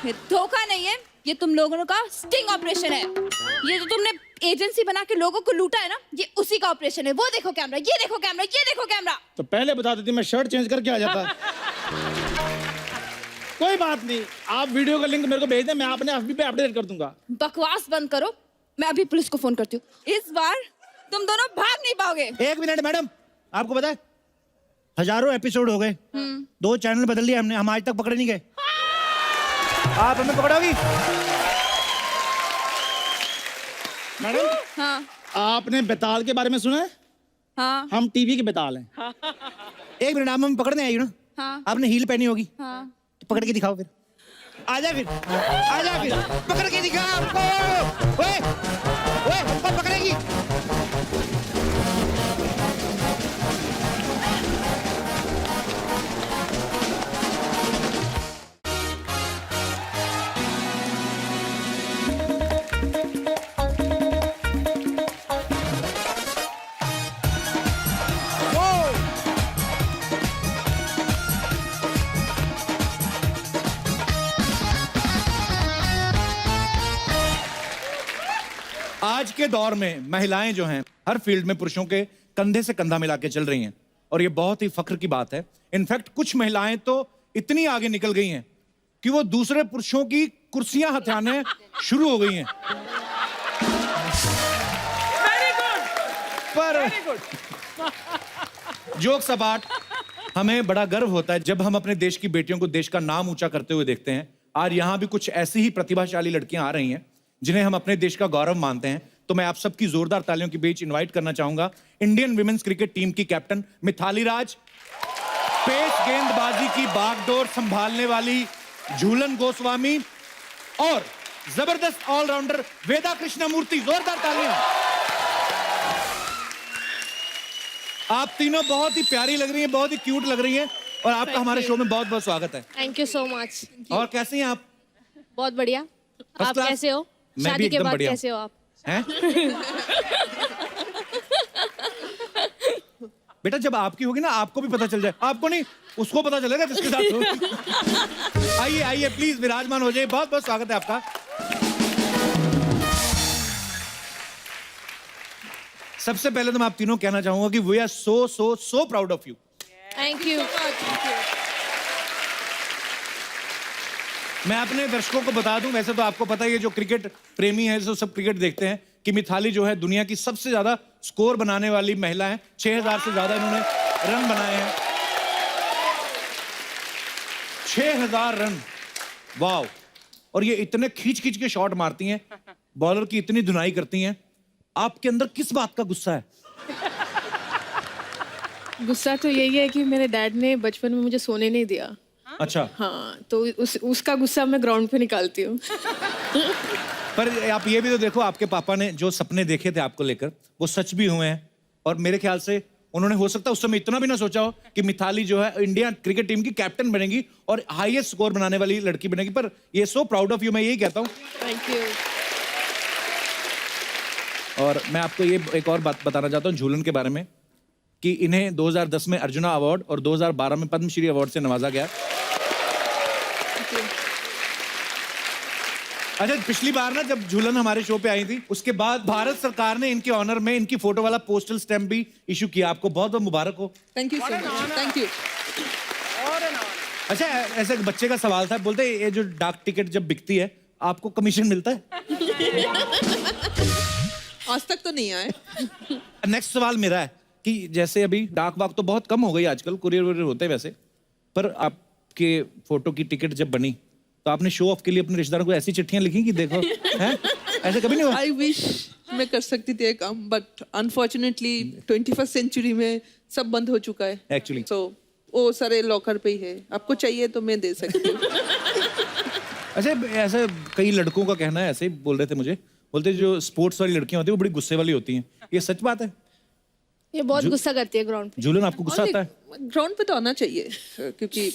ये धोखा नहीं है, ये तुम लोगों का स्टिंग ऑपरेशन है। ये जो तुमने एजेंसी बना के लोगों को लूटा है ना, ये उसी का ऑपरेशन है। वो देखो कैमरा, ये देखो कैमरा, ये देखो कैमरा। तो पहले बता देती, मैं शर्ट चेंज करके आ जाता। कोई बात नहीं, आप वीडियो का लिंक मेरे को भेज दें, मैं अपने FB पे अपडेट कर दूंगा। बकवास बंद करो, मैं अभी पुलिस को फोन करती हूँ। इस बार तुम दोनों भाग नहीं पाओगे। एक मिनट मैडम, आपको पता है हजारों एपिसोड हो गए, 2 चैनल बदल लिए हमने, हम आज तक पकड़े नहीं गए। आप हमें पकड़ोगी? मैडम हाँ आपने बेताल के बारे में सुना है? हाँ हम टीवी के बेताल हैं। एक मिनट, आप हमें पकड़ने आई हो ना? हाँ आपने हील पहनी होगी, हाँ। तो पकड़ के दिखाओ फिर। आजा फिर, आजा फिर, पकड़ के दिखा हमको। ओए, ओए, हमको पकड़ेगी। आज के दौर में महिलाएं जो हैं हर फील्ड में पुरुषों के कंधे से कंधा मिला के चल रही हैं, और ये बहुत ही फख्र की बात है। इनफैक्ट कुछ महिलाएं तो इतनी आगे निकल गई हैं कि वो दूसरे पुरुषों की कुर्सियां हथियाने शुरू हो गई हैं। वेरी गुड, पर वेरी गुड। जोक्स अपार्ट, हमें बड़ा गर्व होता है जब हम अपने देश की बेटियों को देश का नाम ऊंचा करते हुए देखते हैं। आज यहाँ भी कुछ ऐसी ही प्रतिभाशाली लड़कियां आ रही हैं जिन्हें हम अपने देश का गौरव मानते हैं। तो मैं आप सबकी जोरदार तालियों के बीच इनवाइट करना चाहूंगा इंडियन विमेंस क्रिकेट टीम की कैप्टन मिथाली राज, पेस गेंदबाजी की बागडोर संभालने वाली झूलन गोस्वामी और जबरदस्त ऑलराउंडर वेदा कृष्णमूर्ति। जोरदार तालियां। आप तीनों बहुत ही प्यारी लग रही हैं, बहुत ही क्यूट लग रही हैं, और आपका हमारे शो में बहुत बहुत स्वागत है। Thank you so much. और कैसी हैं आप? बहुत बढ़िया। आप क्लास? कैसे हो? मैं भी शादी के एकदम बाद बढ़िया। कैसे हो आप? हैं? बेटा जब आपकी होगी ना, आपको भी पता चल जाए। आपको नहीं, उसको पता चलेगा जिसके साथ हो। आइए आइए प्लीज विराजमान हो जाइए। बहुत बहुत स्वागत है आपका। सबसे पहले तो मैं आप तीनों कहना चाहूंगा कि we are so so so proud of you. Thank you. मैं अपने दर्शकों को बता दूं, वैसे तो आपको पता ही है, जो क्रिकेट प्रेमी है, जो सब क्रिकेट देखते हैं, कि मिथाली जो है दुनिया की सबसे ज्यादा स्कोर बनाने वाली महिला है। 6000 से ज्यादा इन्होंने रन बनाए हैं। 6000 रन, वाह। और ये इतने खींच खींच के शॉट मारती हैं, बॉलर की इतनी धुनाई करती हैं। आपके अंदर किस बात का गुस्सा है? गुस्सा तो यही है कि मेरे डैड ने बचपन में मुझे सोने नहीं दिया। अच्छा। हाँ, तो उसका गुस्सा मैं ग्राउंड पे निकालती हूँ। पर आप ये भी तो देखो, आपके पापा ने जो सपने देखे थे आपको लेकर, वो सच भी हुए हैं। और मेरे ख्याल से उन्होंने हो सकता है उस समय इतना भी ना सोचा हो कि मिथाली जो है इंडिया क्रिकेट टीम की कैप्टन बनेगी और हाईएस्ट स्कोर बनाने वाली लड़की बनेगी। पर ये सो प्राउड ऑफ यू, मैं यही कहता हूँ। Thank you. और मैं आपको ये एक और बात बताना चाहता हूँ झूलन के बारे में, कि इन्हें 2010 में अर्जुना अवार्ड और 2012 में पद्मश्री अवार्ड से नवाजा गया। अच्छा, पिछली बार ना जब झूलन हमारे शो पे आई थी, उसके बाद भारत सरकार ने इनके ऑनर में इनकी फोटो वाला पोस्टल स्टैम्प भी इशू किया। आपको बहुत बहुत मुबारक हो। Thank you so much. Thank you. अच्छा, ऐसे एक बच्चे का सवाल था, बोलते ये जो डाक टिकट जब बिकती है आपको कमीशन मिलता है? आज तक तो नहीं आए। नेक्स्ट सवाल मेरा है कि जैसे अभी डाक वाक तो बहुत कम हो गई आजकल, कुरियर वुरियर होते हैं वैसे, पर आपके फोटो की टिकट जब बनी तो आपने शो ऑफ के लिए अपने रिश्तेदारों को ऐसी चिट्ठियां लिखी कि देखो हैं, ऐसे कभी नहीं हुआ? आई विश मैं कर सकती थी काम, बट अनफॉर्चुनेटली 21st सेंचुरी में सब बंद हो चुका है Actually. सो वो सारे लॉकर पे ही है, आपको चाहिए तो मैं दे सकती हूँ। अच्छा, ऐसे कई लड़कों का कहना है, ऐसे ही बोल रहे थे मुझे, बोलते जो स्पोर्ट्स वाली लड़कियां होती है वो बड़ी गुस्से वाली होती हैं, ये सच बात है? ये बहुत गुस्सा करती है ग्राउंड पे। जूलन, आपको गुस्सा आता है? ग्राउंड पे तो आना चाहिए क्योंकि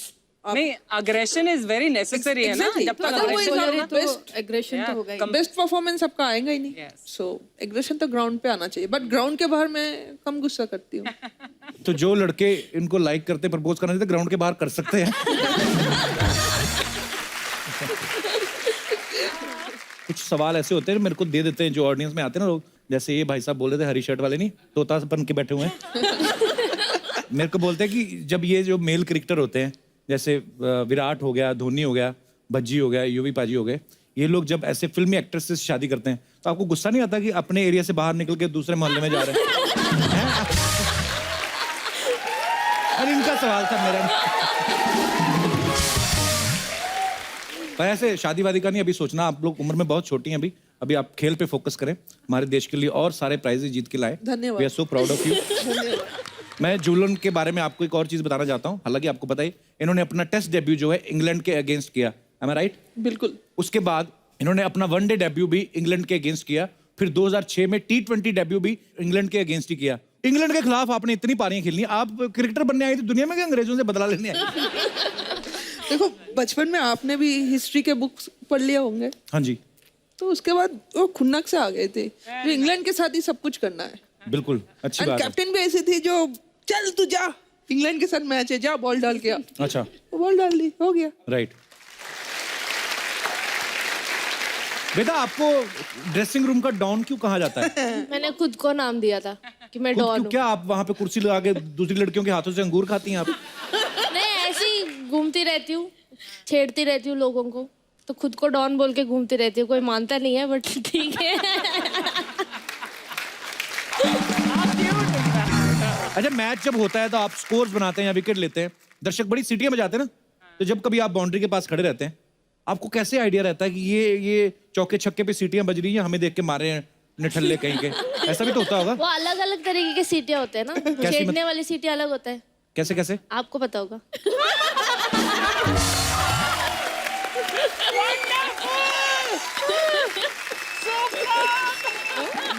नहीं, अग्रेशन इज वेरी नेसेसरी है ना। Exactly. जब तक Otherwise aggression आप होगा तो best- एग्रेशन तो होगा ही। बेस्ट परफॉर्मेंस आपका आएगा ही नहीं, Yes. सो एग्रेशन तो ग्राउंड पे आना चाहिए, बट ग्राउंड के बाहर मैं कम गुस्सा करती हूँ। तो जो लड़के इनको लाइक करते, प्रपोज करना चाहते, ग्राउंड के बाहर कर सकते हैं। कुछ सवाल ऐसे होते हैं मेरे को दे देते हैं जो ऑडियंस में आते हैं ना लोग, जैसे ये भाई साहब बोल रहे थे हरी शर्ट वाले, नहीं तोता बन के बैठे हुए हैं। मेरे को बोलते हैं कि जब ये जो मेल क्रिकेटर होते हैं, जैसे विराट हो गया, धोनी हो गया, भज्जी हो गया, यूवी पाजी हो गए, ये लोग जब ऐसे फिल्मी एक्ट्रेस से शादी करते हैं तो आपको गुस्सा नहीं आता कि अपने एरिया से बाहर निकल के दूसरे मोहल्ले में जा रहे हैं? अरे इनका सवाल था मेरा। पर ऐसे शादी वादी का नहीं अभी सोचना, आप लोग उम्र में बहुत छोटी हैं अभी आप खेल पे फोकस करें, हमारे देश के लिए और सारे प्राइजेस जीत के लाए। धन्यवाद। We are so proud of you. मैं जूलन के बारे में आपको एक और चीज बताना चाहता हूँ, हालांकि आपको पता ही, इन्होंने अपना टेस्ट डेब्यू जो है इंग्लैंड के अगेंस्ट किया, एम आई राइट? बिल्कुल। उसके बाद इन्होंने अपना वनडे डेब्यू भी इंग्लैंड के अगेंस्ट किया, फिर 2006 में T20 डेब्यू भी इंग्लैंड के अगेंस्ट ही किया। इंग्लैंड के खिलाफ आपने इतनी पारियां खेलनी, आप क्रिकेटर बनने आई थी दुनिया में, क्या अंग्रेजों से बदला लेने आई? देखो बचपन में आपने भी हिस्ट्री के बुक्स पढ़ लिया होंगे, हाँ जी, तो उसके बाद वो खुन्नक से आ गए थे, जो इंग्लैंड के साथ ही सब कुछ करना है। बिल्कुल अच्छी एंड बात है। कैप्टन भी ऐसी थी जो चल तू जा, इंग्लैंड के साथ मैच है, जा बॉल डाल के आ। अच्छा, वो बॉल डाल दी, हो गया। राइट। बेटा, आपको ड्रेसिंग रूम का डॉन क्यों कहा जाता है? मैंने खुद को नाम दिया था कि मैं खुद डॉन क्यों? हूँ। क्या आप वहां पे कुर्सी लगा के दूसरी लड़कियों के हाथों से अंगूर खाती हैं आप? नहीं, ऐसे ही घूमती रहती हूँ, छेड़ती रहती हूँ लोगों को, तो खुद को डॉन बोल के घूमती रहती हूँ। कोई मानता नहीं है बट ठीक है। अच्छा, मैच जब होता है तो आप स्कोर्स बनाते हैं या विकेट लेते हैं, दर्शक बड़ी सीटियां बजाते हैं ना, तो जब कभी आप बाउंड्री के पास खड़े रहते हैं, आपको कैसे आइडिया रहता है कि ये चौके छक्के पे सीटियां बज रही हैं, हमें देख के मारे हैं निठल्ले कहीं के? ऐसा भी तो होता होगा। वो अलग अलग तरीके की सीटें होते हैं ना, छेड़ने वाली सीटें अलग होता है। कैसे कैसे? आपको पता होगा।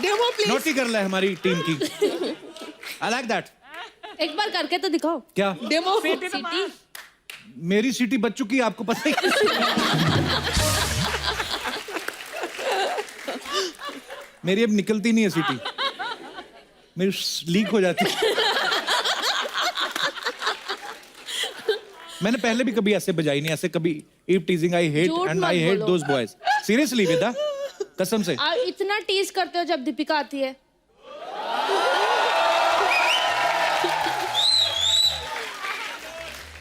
Demo please. नोटी कर ले हमारी टीम की। I like that. एक बार करके तो दिखाओ। क्या डेमो सीटी मेरी सीटी बच चुकी है, आपको पता ही? मेरी अब निकलती नहीं है सीटी, मेरी लीक हो जाती है। मैंने पहले भी कभी ऐसे बजाई नहीं, ऐसे कभी ईव टीजिंग आई हेट झूठ एंड मत आई हेट बोलो। Those boys. सीरियसली बेटा, कसम से। आप इतना टीज करते हो जब दीपिका आती है।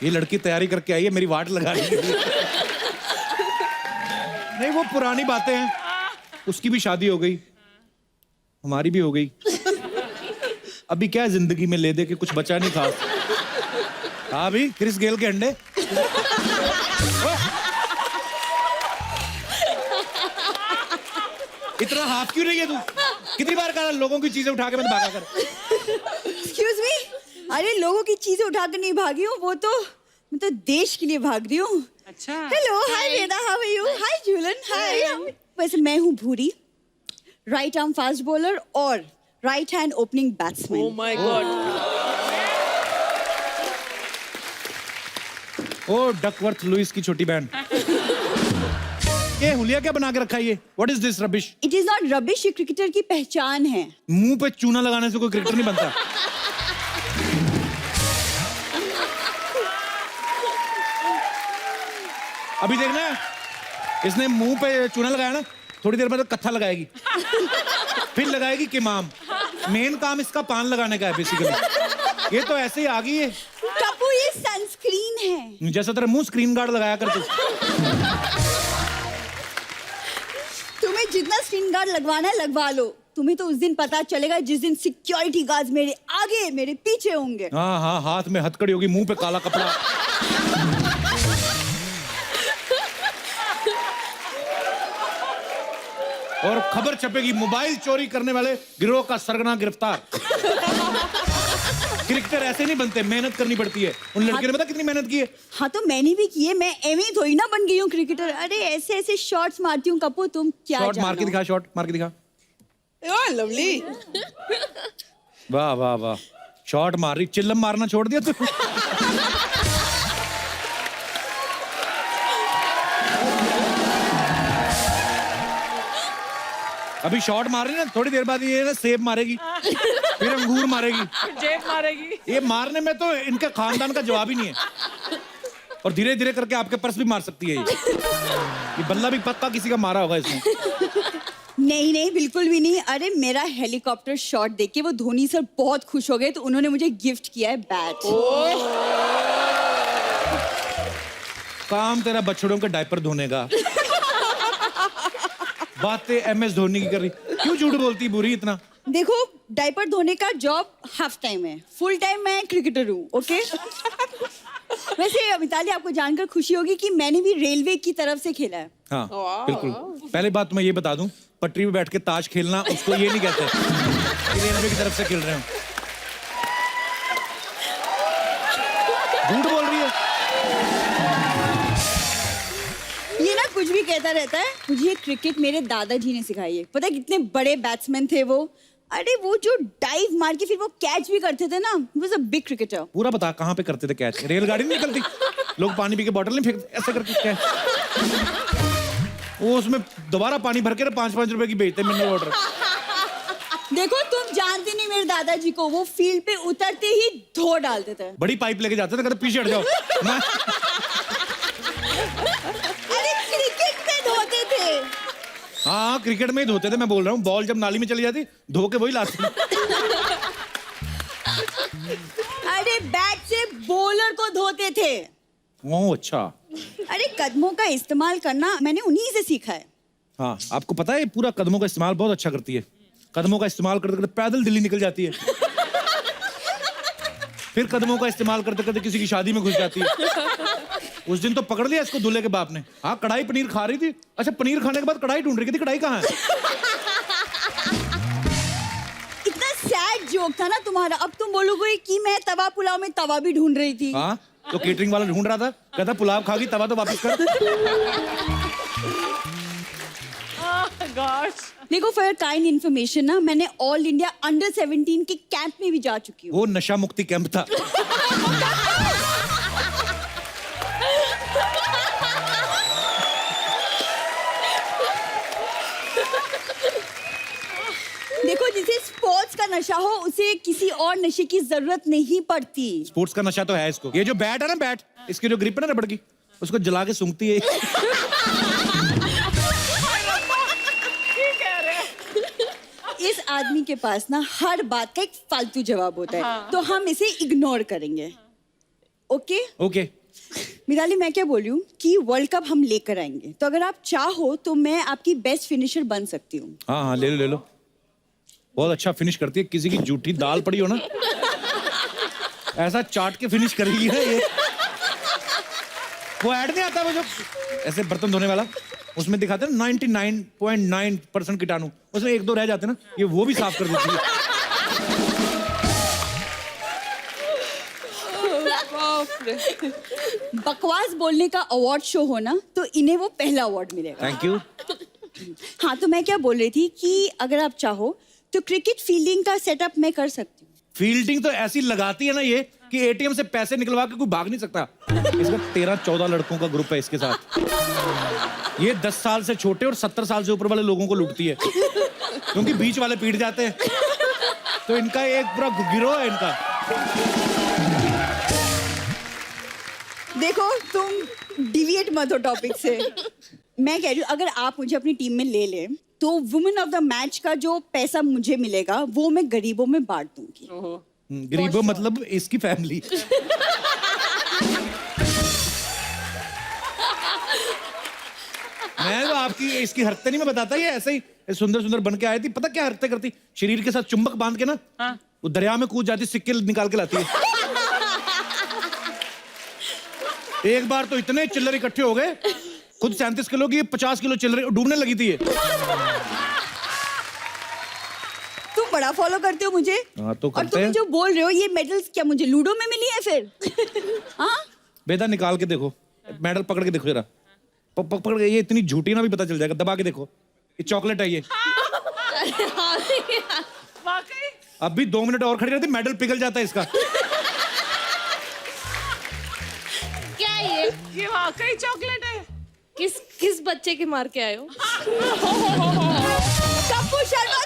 ये लड़की तैयारी करके आई है मेरी वाट लगाने के लिए। नहीं, वो पुरानी बातें हैं, उसकी भी शादी हो गई, हमारी भी हो गई, अभी क्या है जिंदगी में ले दे के कुछ बचा नहीं खास। हाँ भी, क्रिस गेल के अंडे। इतना हाफ क्यों रही है तू? कितनी बार कहा लोगों की चीजें उठा के मत भागा कर। एक्सक्यूज मी, अरे लोगों की चीजें उठाकर नहीं भागी हूँ, वो तो मैं तो देश के लिए भाग रही हूँ। अच्छा। Hello, hi Veda, how are you? Hi Jhulan, hi. वैसे मैं हूँ Bhuri, right arm fast bowler और right hand opening oh batsman. My god. Oh Duckworth Lewis की छोटी बहन। ये हुलिया क्या बना के रखा है ये? What is this rubbish? It is not rubbish, ये क्रिकेटर की पहचान है। मुंह पे चूना लगाने से कोई क्रिकेटर नहीं बनता। अभी देखना, इसने मुंह पे चूना लगाया ना, थोड़ी देर में तो कत्था लगाएगी, फिर लगाएगी किमाम। मेन काम इसका पान लगाने का है बेसिकली। ये तो ऐसे ही आ गई है, कपूर, ये सनस्क्रीन है। जैसा तेरा मुंह स्क्रीन गार्ड लगाया कर तू। तुम्हें जितना स्क्रीन गार्ड लगवाना है लगवा लो, तुम्हें तो उस दिन पता चलेगा जिस दिन सिक्योरिटी गार्ड्स मेरे आगे मेरे पीछे होंगे। हाँ हाँ, हाथ में हथकड़ी होगी, मुंह पे काला कपड़ा। और खबर छपेगी, मोबाइल चोरी करने वाले गिरोह का सरगना गिरफ्तार। क्रिकेटर ऐसे नहीं बनते, मेहनत करनी पड़ती है। उन लड़के ने पता कितनी मेहनत की है। हाँ तो मैंने भी की है, मैं एवं थोड़ी ना बन गई हूँ क्रिकेटर। अरे ऐसे ऐसे शॉट्स मारती हूँ कपू, तुम क्या शॉट मार के दिखा, शॉट मार के दिखा। Oh, lovely. वाह वाह वाह, शॉट मार रही, चिल्लम मारना छोड़ दिया तू। अभी शॉट मार रही ना, थोड़ी देर बाद ये ना सेब मारेगी, फिर अंगूर मारेगी, जेब मारेगी। ये मारने में तो इनके खानदान का जवाब ही नहीं है। और धीरे धीरे करके आपके पर्स भी मार सकती है ये बल्ला भी पक्का किसी का मारा होगा इसने। नहीं नहीं बिल्कुल भी नहीं। अरे मेरा हेलीकॉप्टर शॉट देख के वो धोनी सर बहुत खुश हो गए, तो उन्होंने मुझे गिफ्ट किया है बैट। काम तेरा बछड़ों के डायपर धोने का, बातें MS धोनी की कर रही। क्यों झूठ बोलती बुरी इतना? देखो डायपर धोने का जॉब हाफ टाइम है, फुल टाइम मैं क्रिकेटर हूँ। ओके वैसे मिताली आपको जानकर खुशी होगी कि मैंने भी रेलवे की तरफ से खेला है। हाँ बिल्कुल। पहले बात तो मैं ये बता दूं, पटरी पे बैठ के ताश खेलना उसको ये नहीं कहते कि रेलवे की तरफ से खेल रहे हो। झूठ बोल रही है ये ना, कुछ भी कहता रहता है। मुझे क्रिकेट मेरे दादाजी ने सिखाई है। पता है कितने बड़े बैट्समैन थे वो। अरे वो जो डाइव मार के फिर वो कैच भी करते थे ना, वो वाज अ बिग क्रिकेटर। पूरा बता, कहाँ पे करते थे कैच? रेलगाड़ी नहीं निकलती, लोग पानी पी के बॉटल नहीं फेंकते ऐसे करके कैच? वो उसमें दोबारा पानी भर के 5-5 रुपए की बेचते मिनरल वाटर। देखो तुम जानती नहीं मेरे दादाजी को, वो फील्ड पे उतरते ही धो डालते थे। बड़ी पाइप लेके जाते थे, कहते पीछे हट जाओ। अरे क्रिकेट में धोते थे। हाँ क्रिकेट में ही धोते थे, मैं बोल रहा हूँ। बॉल जब नाली में चली जाती धो के वही लाते। अरे बैट से बॉलर को धोते थे। ओह अच्छा। अरे कदमों का इस्तेमाल करना मैंने उन्हीं से सीखा है। हाँ आपको पता है ये पूरा कदमों का इस्तेमाल बहुत अच्छा करती है। कदमों का इस्तेमाल करते करते पैदल दिल्ली निकल जाती है, फिर कदमों का इस्तेमाल करते करते किसी की शादी में घुस जाती है। उस दिन तो पकड़ लिया इसको दूल्हे के बाप ने। हाँ कढ़ाई पनीर खा रही थी, अच्छा पनीर खाने के बाद कढ़ाई ढूंढ रही थी, कढ़ाई कहाँ है? इतना सैड जोक था ना तुम्हारा। अब तुम बोलोगे कि मैं तवा पुलाव में तवा भी ढूंढ रही थी। हाँ तो केटरिंग वाला ढूंढ रहा था, कहता पुलाव खा गई तवा तो वापस कर। गॉश। देखो फॉर काइंड इन्फॉर्मेशन ना, मैंने ऑल इंडिया अंडर 17 के कैंप में भी जा चुकी हूँ। वो नशा मुक्ति कैंप था। देखो जिसे स्पोर्ट्स का नशा हो उसे किसी और नशे की जरूरत नहीं पड़ती। स्पोर्ट्स का नशा तो है इसको। ये जो बैट है ना, बैट इसकी जो ग्रिप है ना रबड़ की, उसको जला के सूंघती है। इस आदमी के पास ना हर बात का एक फालतू जवाब होता है। हाँ। तो हम इसे इग्नोर करेंगे। ओके ओके मिताली, मैं क्या बोल रही हूँ कि वर्ल्ड कप हम लेकर आएंगे, तो अगर आप चाहो तो मैं आपकी बेस्ट फिनिशर बन सकती हूँ। हाँ हाँ ले लो ले लो, बहुत अच्छा फिनिश करती है। किसी की जूठी दाल पड़ी हो ना, ऐसा चाट के फिनिश करेगी ना ये। वो ऐड नहीं आता वो जो ऐसे बर्तन धोने वाला, उसमें दिखाते हैं 99.9% कीटाणु, उसमें 1-2 रह जाते ना, ये वो भी साफ कर देती है। बकवास बोलने का अवार्ड शो हो ना, तो इन्हें वो पहला अवार्ड मिलेगा। Thank you. हाँ तो मैं क्या बोल रही थी कि अगर आप चाहो तो क्रिकेट फील्डिंग का सेटअप मैं कर सकती हूँ। फील्डिंग तो ऐसी लगाती है ना ये कि ATM से पैसे निकलवा के कोई भाग नहीं सकता। इसका 13-14 लड़कों का ग्रुप है इसके साथ। ये 10 साल से छोटे और 70 साल से ऊपर वाले लोगों को लूटती है, क्योंकि बीच वाले पीट जाते हैं। तो इनका एक पूरा गिरोह है इनका। देखो तुम डिविएट मत हो टॉपिक से। मैं कह रही हूँ अगर आप मुझे अपनी टीम में ले लें तो वुमेन ऑफ द मैच का जो पैसा मुझे मिलेगा वो मैं गरीबों में बांट दूंगी। गरीबों मतलब इसकी फैमिली। मैं तो आपकी इसकी हरकतें नहीं मैं बताता, ये ऐसे ही सुंदर सुंदर बन के आई थी। पता क्या हरकतें करती? शरीर के साथ चुंबक बांध के ना, हाँ। वो दरिया में कूद जाती, सिक्के निकाल के लाती है। एक बार तो इतने चिल्लर इकट्ठे हो गए, खुद 37 किलो की 50 किलो चिल्लर डूबने लगी थी ये। बड़ा फॉलो करते हो मुझे। हाँ, तो और करते तुम हैं। जो बोल रहे हो ये मेडल्स क्या मुझे लूडो में मिली है फिर? हाँ बेटा निकाल के देखो, मेडल पकड़ के देखो जरा, पकड़ के, ये इतनी झूठी ना भी पता चल जाएगा, दबा के देखो, ये चॉकलेट है ये। वाकई अब भी 2 मिनट और खड़ी रहती, मेडल पिघल जाता है इसका। क्या ये वाकई चॉकलेट है। किस बच्चे के मार के आए हो? कपूर शर्मा,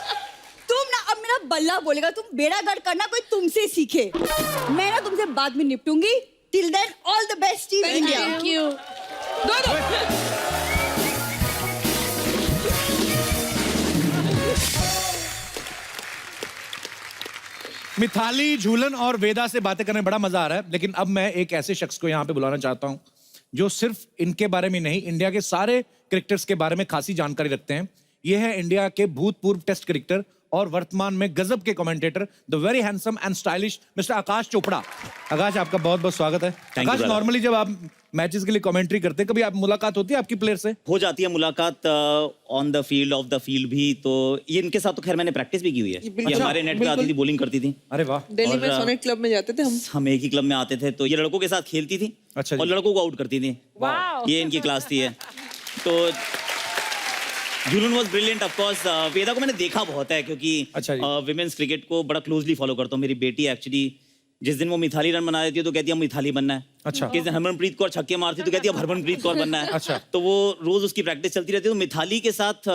तुम ना अब मेरा बल्ला बोलेगा, तुम बेड़ा गर्क करना कोई तुमसे सीखे। मैं ना तुमसे बाद में निपटूंगी। Till then all the best team India. Thank you. Mithali, Jhulan और वेदा से बातें करने में बड़ा मजा आ रहा है, लेकिन अब मैं एक ऐसे शख्स को यहाँ पे बुलाना चाहता हूँ जो सिर्फ इनके बारे में नहीं, इंडिया के सारे क्रिकेटर्स के बारे में खासी जानकारी रखते हैं। ये है इंडिया के भूतपूर्व टेस्ट क्रिकेटर और वर्तमान में गजब के commentator, the very handsome and stylish mister Akash Chopra. Akash, आपका बहुत बहुत स्वागत है। you, Akash, brother. नॉर्मली जब आप मैचेस के लिए कमेंट्री करते हैं, कभी आप मुलाकात होती है आपकी प्लेयर से? हो जाती है मुलाकात on the field, of the field भी। तो ये इनके साथ तो खैर मैंने प्रैक्टिस भी की हुई है। बिल्कुल। ये हमारे नेट पे आती थी, बॉलिंग करती थी। अरे वाह। दिल्ली में और, सोनेट क्लब में जाते थे हम एक ही क्लब में आते थे, तो ये लड़कों के साथ खेलती थी। अच्छा जी। और लड़कों को आउट करती थी। वाह। ये इनकी क्लास थी। तो जुनून वाज ब्रिलियंट। ऑफ कोर्स वेदा को मैंने देखा बहुत है, क्योंकि अच्छा जी। विमेंस क्रिकेट को बड़ा क्लोजली फॉलो करता हूँ। मेरी बेटी एक्चुअली जिस दिन वो मिथाली रन बना देती है तो कहती है हम मिथाली बनना है। अच्छा। किस दिन हरमनप्रीत कौर छक्के मारती है तो कहती है अब हरमनप्रीत कौर बनना है। अच्छा। तो वो रोज उसकी प्रैक्टिस चलती रहती है। तो मिथाली के साथ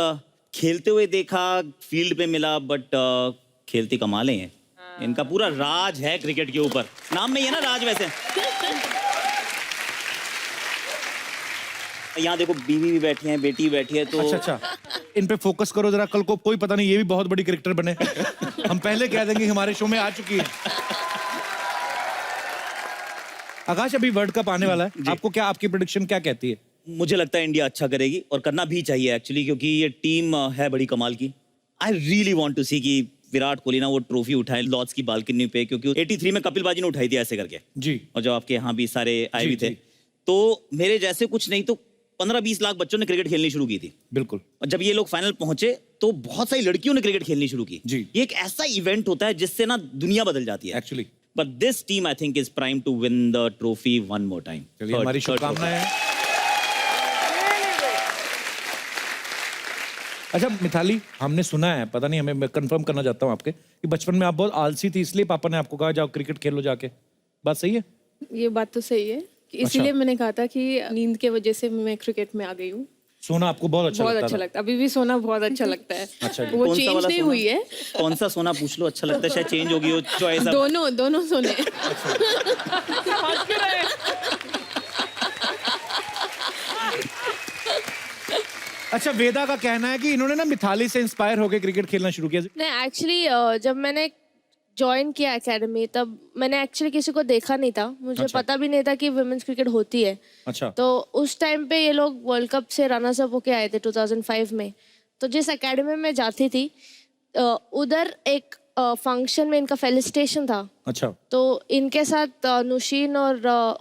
खेलते हुए देखा, फील्ड पे मिला, बट खेलती कमाल हैं। इनका पूरा राज है क्रिकेट के ऊपर। नाम में ही है ना राज। वैसे यहाँ देखो, बीवी भी बैठी है, बेटी भी बैठी है। तो अच्छा, इन पे फोकस करो जरा, कल को कोई पता नहीं ये भी बहुत बड़ी क्रिकेटर बने। हम पहले कह देंगे हमारे शो में आ चुकी है। आकाश, अभी वर्ल्ड कप आने वाला है, आपको क्या, आपकी प्रेडिक्शन क्या कहती है? मुझे लगता है इंडिया अच्छा करेगी और करना भी चाहिए एक्चुअली, क्योंकि ये टीम है बड़ी कमाल की। आई रियली वांट टू सी कि विराट कोहली ना वो ट्रॉफी उठाए लॉर्ड्स की बालकनी पे, क्योंकि 83 में कपिल बाजी ने उठाई थी ऐसे करके। जी। और जब आपके यहाँ भी सारे आए जी, भी थे, जी। तो मेरे जैसे कुछ नहीं तो 15-20 लाख बच्चों ने क्रिकेट खेलनी शुरू की थी। बिल्कुल। और जब ये लोग फाइनल पहुंचे तो बहुत सारी लड़कियों ने क्रिकेट खेलनी शुरू की। जी। ये एक ऐसा इवेंट होता है जिससे ना दुनिया बदल जाती है actually. But this team I think is prime to win the trophy one more time. चलिए, हमारी शुभकामनाएं हैं। अच्छा मिथाली, हमने सुना है, पता नहीं, हमें, मैं कंफर्म करना चाहता हूँ आपके, कि बचपन में आप बहुत आलसी थी, इसलिए पापा ने आपको कहा जाओ क्रिकेट खेलो जाके। बात सही है? ये बात तो सही है, इसीलिए मैंने कहा था कि नींद के वजह से मैं क्रिकेट में आ गई हूँ। सोना आपको बहुत अच्छा बहुत लगता अच्छा था? लगता है, अभी भी सोना बहुत अच्छा लगता है। अच्छा जी। वो कौन सा चेंज वाला नहीं सोना? हुई है। कौन सा सोना पूछ लो, अच्छा लगता है, शायद चेंज होगी वो चॉइस। दोनों सोने। हंस क्यों रहे? अच्छा, वेदा का कहना है कि इन्होंने ना मिथाली से इंस्पायर होकर क्रिकेट खेलना शुरू किया। नहीं, एक्चुअली जब मैंने ज्वाइन किया एकेडमी, तब मैंने एक्चुअली किसी को देखा नहीं था, मुझे अच्छा। पता भी नहीं था कि वुमेन्स क्रिकेट होती है। अच्छा। तो उस टाइम पे ये लोग वर्ल्ड कप से रनर्स अप होके आए थे 2005 में। तो जिस एकेडमी में जाती थी उधर एक फंक्शन में इनका फेलिसिटेशन था। अच्छा। तो इनके साथ नुशीन और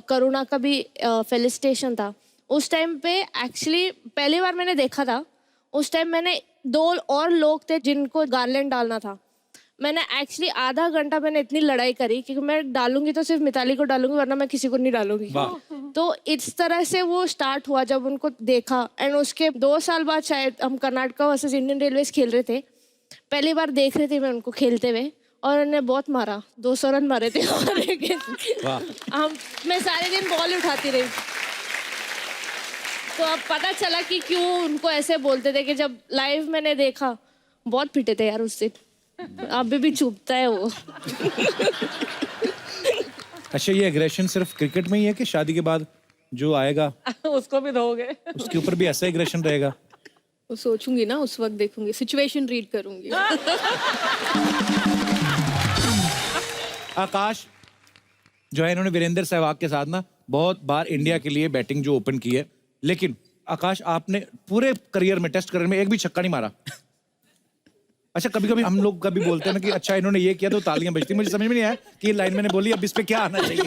करुणा का भी फेलिसिटेशन था। उस टाइम पे एक्चुअली पहली बार मैंने देखा था। उस टाइम मैंने 2 और लोग थे जिनको गार्लैंड डालना था। मैंने एक्चुअली आधा घंटा मैंने इतनी लड़ाई करी, क्योंकि मैं डालूंगी तो सिर्फ मिताली को डालूंगी, वरना मैं किसी को नहीं डालूंगी। तो इस तरह से वो स्टार्ट हुआ जब उनको देखा। एंड उसके 2 साल बाद शायद हम कर्नाटका वर्सेस इंडियन रेलवेज खेल रहे थे। पहली बार देख रही थी मैं उनको खेलते हुए, और उन्होंने बहुत मारा, 200 रन मारे थे। मैं सारे दिन बॉल उठाती रही। तो अब पता चला कि क्यों उनको ऐसे बोलते थे, कि जब लाइव मैंने देखा बहुत पिटे थे यार उस दिन। अभी भी चुभता है वो। अच्छा, ये एग्रेशन सिर्फ क्रिकेट में ही है कि शादी के बाद जो आएगा उसको भी दोगे? उसके ऊपर भी ऐसा एग्रेशन रहेगा? वो सोचूंगी ना, उस वक्त देखूंगी, सिचुएशन रीड करूंगी। आकाश जो है, इन्होंने वीरेंद्र सहवाग के साथ ना बहुत बार इंडिया के लिए बैटिंग जो ओपन की है, लेकिन आकाश आपने पूरे करियर में, टेस्ट करियर में एक भी छक्का नहीं मारा। अच्छा, कभी कभी हम लोग कभी बोलते हैं ना कि अच्छा इन्होंने ये किया तो तालियां बजती, मुझे समझ में नहीं आया कि ये लाइन मैंने बोली, अब इस पे क्या आना चाहिए।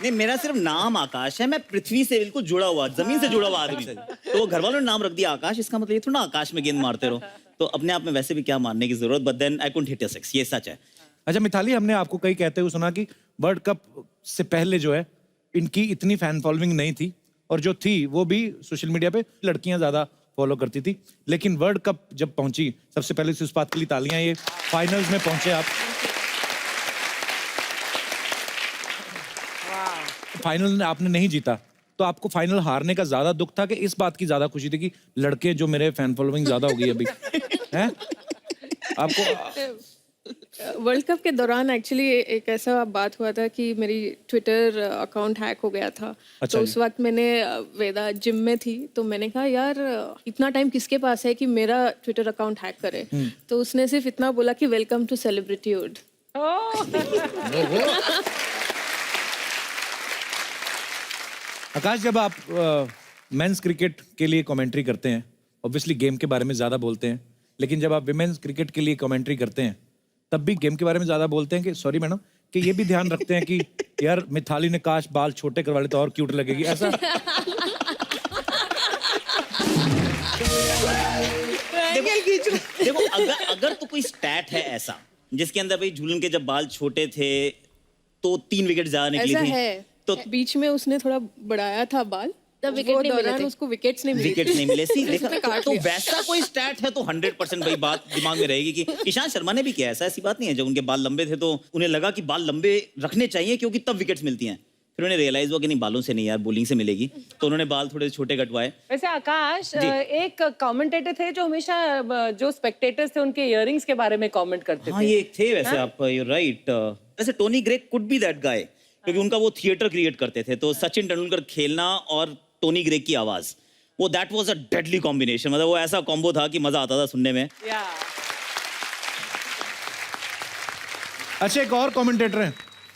नहीं, मेरा सिर्फ नाम आकाश है, मैं पृथ्वी से बिल्कुल जुड़ा हुआ, जमीन से जुड़ा हुआ आदमी। तो घर वालों ने नाम रख दिया आकाश, इसका मतलब ये थोड़ा आकाश में गेंद मारते रहो। तो अपने आप में वैसे भी क्या मारने की जरूरत, but then I couldn't hit a six, ये सच है। अच्छा मिताली, हमने आपको कई कहते हुए सुना कि वर्ल्ड कप से पहले जो है इनकी इतनी फैन फॉलोइंग नहीं थी, और जो थी वो भी सोशल मीडिया पे लड़कियां ज्यादा फॉलो करती थी। लेकिन वर्ल्ड कप जब पहुंची, सबसे पहले इस बात के लिए तालियां, ये फाइनल्स में पहुंचे आप। फाइनल आपने नहीं जीता, तो आपको फाइनल हारने का ज्यादा दुख था कि इस बात की ज्यादा खुशी थी कि लड़के जो मेरे फैन फॉलोइंग ज्यादा हो गई अभी हैं आपको? वर्ल्ड कप के दौरान एक्चुअली एक ऐसा बात हुआ था कि मेरी ट्विटर अकाउंट हैक हो गया था। अच्छा तो जी। उस वक्त मैंने वेदा जिम में थी, तो मैंने कहा यार इतना टाइम किसके पास है कि मेरा ट्विटर अकाउंट हैक करे। तो उसने सिर्फ इतना बोला कि वेलकम टू सेलिब्रिटीहुड। आकाश, जब आप मेंस क्रिकेट के लिए कमेंट्री करते हैं, ऑब्वियसली गेम के बारे में ज्यादा बोलते हैं, लेकिन जब आप विमेंस क्रिकेट के लिए कमेंट्री करते हैं तब भी गेम के बारे में ज्यादा बोलते हैं कि सॉरी मैडम, कि ये भी ध्यान रखते हैं कि यार मिताली ने काश बाल छोटे करवा ले तो और क्यूट लगेगी, ऐसा? देखो, अगर तो कोई स्टैट है ऐसा जिसके अंदर भाई झूलन के जब बाल छोटे थे तो 3 विकेट ज्यादा निकली ऐसा थी, है तो बीच में उसने थोड़ा बढ़ाया था बाल, तब विकेट वो नहीं मिले दौरान थे। उसको विकेट्स नहीं मिले विकेट थे। नहीं मिले सी, देखा उसने काट तो लिया। वैसा कोई स्टैट है तो 100% भाई बात दिमाग में रहेगी कि ईशांत शर्मा ने भी किया, ऐसी बात नहीं है। जब उनके बाल लंबे थे तो उन्हें लगा कि बाल लंबे रखने चाहिए क्योंकि तब विकेट्स मिलती हैं। फिर उन्हें रियलाइज हुआ कि नहीं, बालों से नहीं यार, बॉलिंग से मिलेगी, तो उन्होंने बाल थोड़े छोटे कटवाए। वैसे आकाश, जी। एक कमेंटेटर थे जो हमेशा जो स्पेक्टेटर्स थे उनके इयरिंग्स के बारे में कमेंट करते हाँ, थे। ये थे वैसे, आप यू राइट। वैसे Tony grey could be that guy, क्योंकि उनका वो थिएटर क्रिएट करते थे। तो सचिन तेंदुलकर खेलना और टोनी ग्रे की आवाज, वो that was a deadly combination. मतलब वो ऐसा कॉम्बो था कि मजा आता था सुनने में। या अच्छा, एक और कमेंटेटर हैं,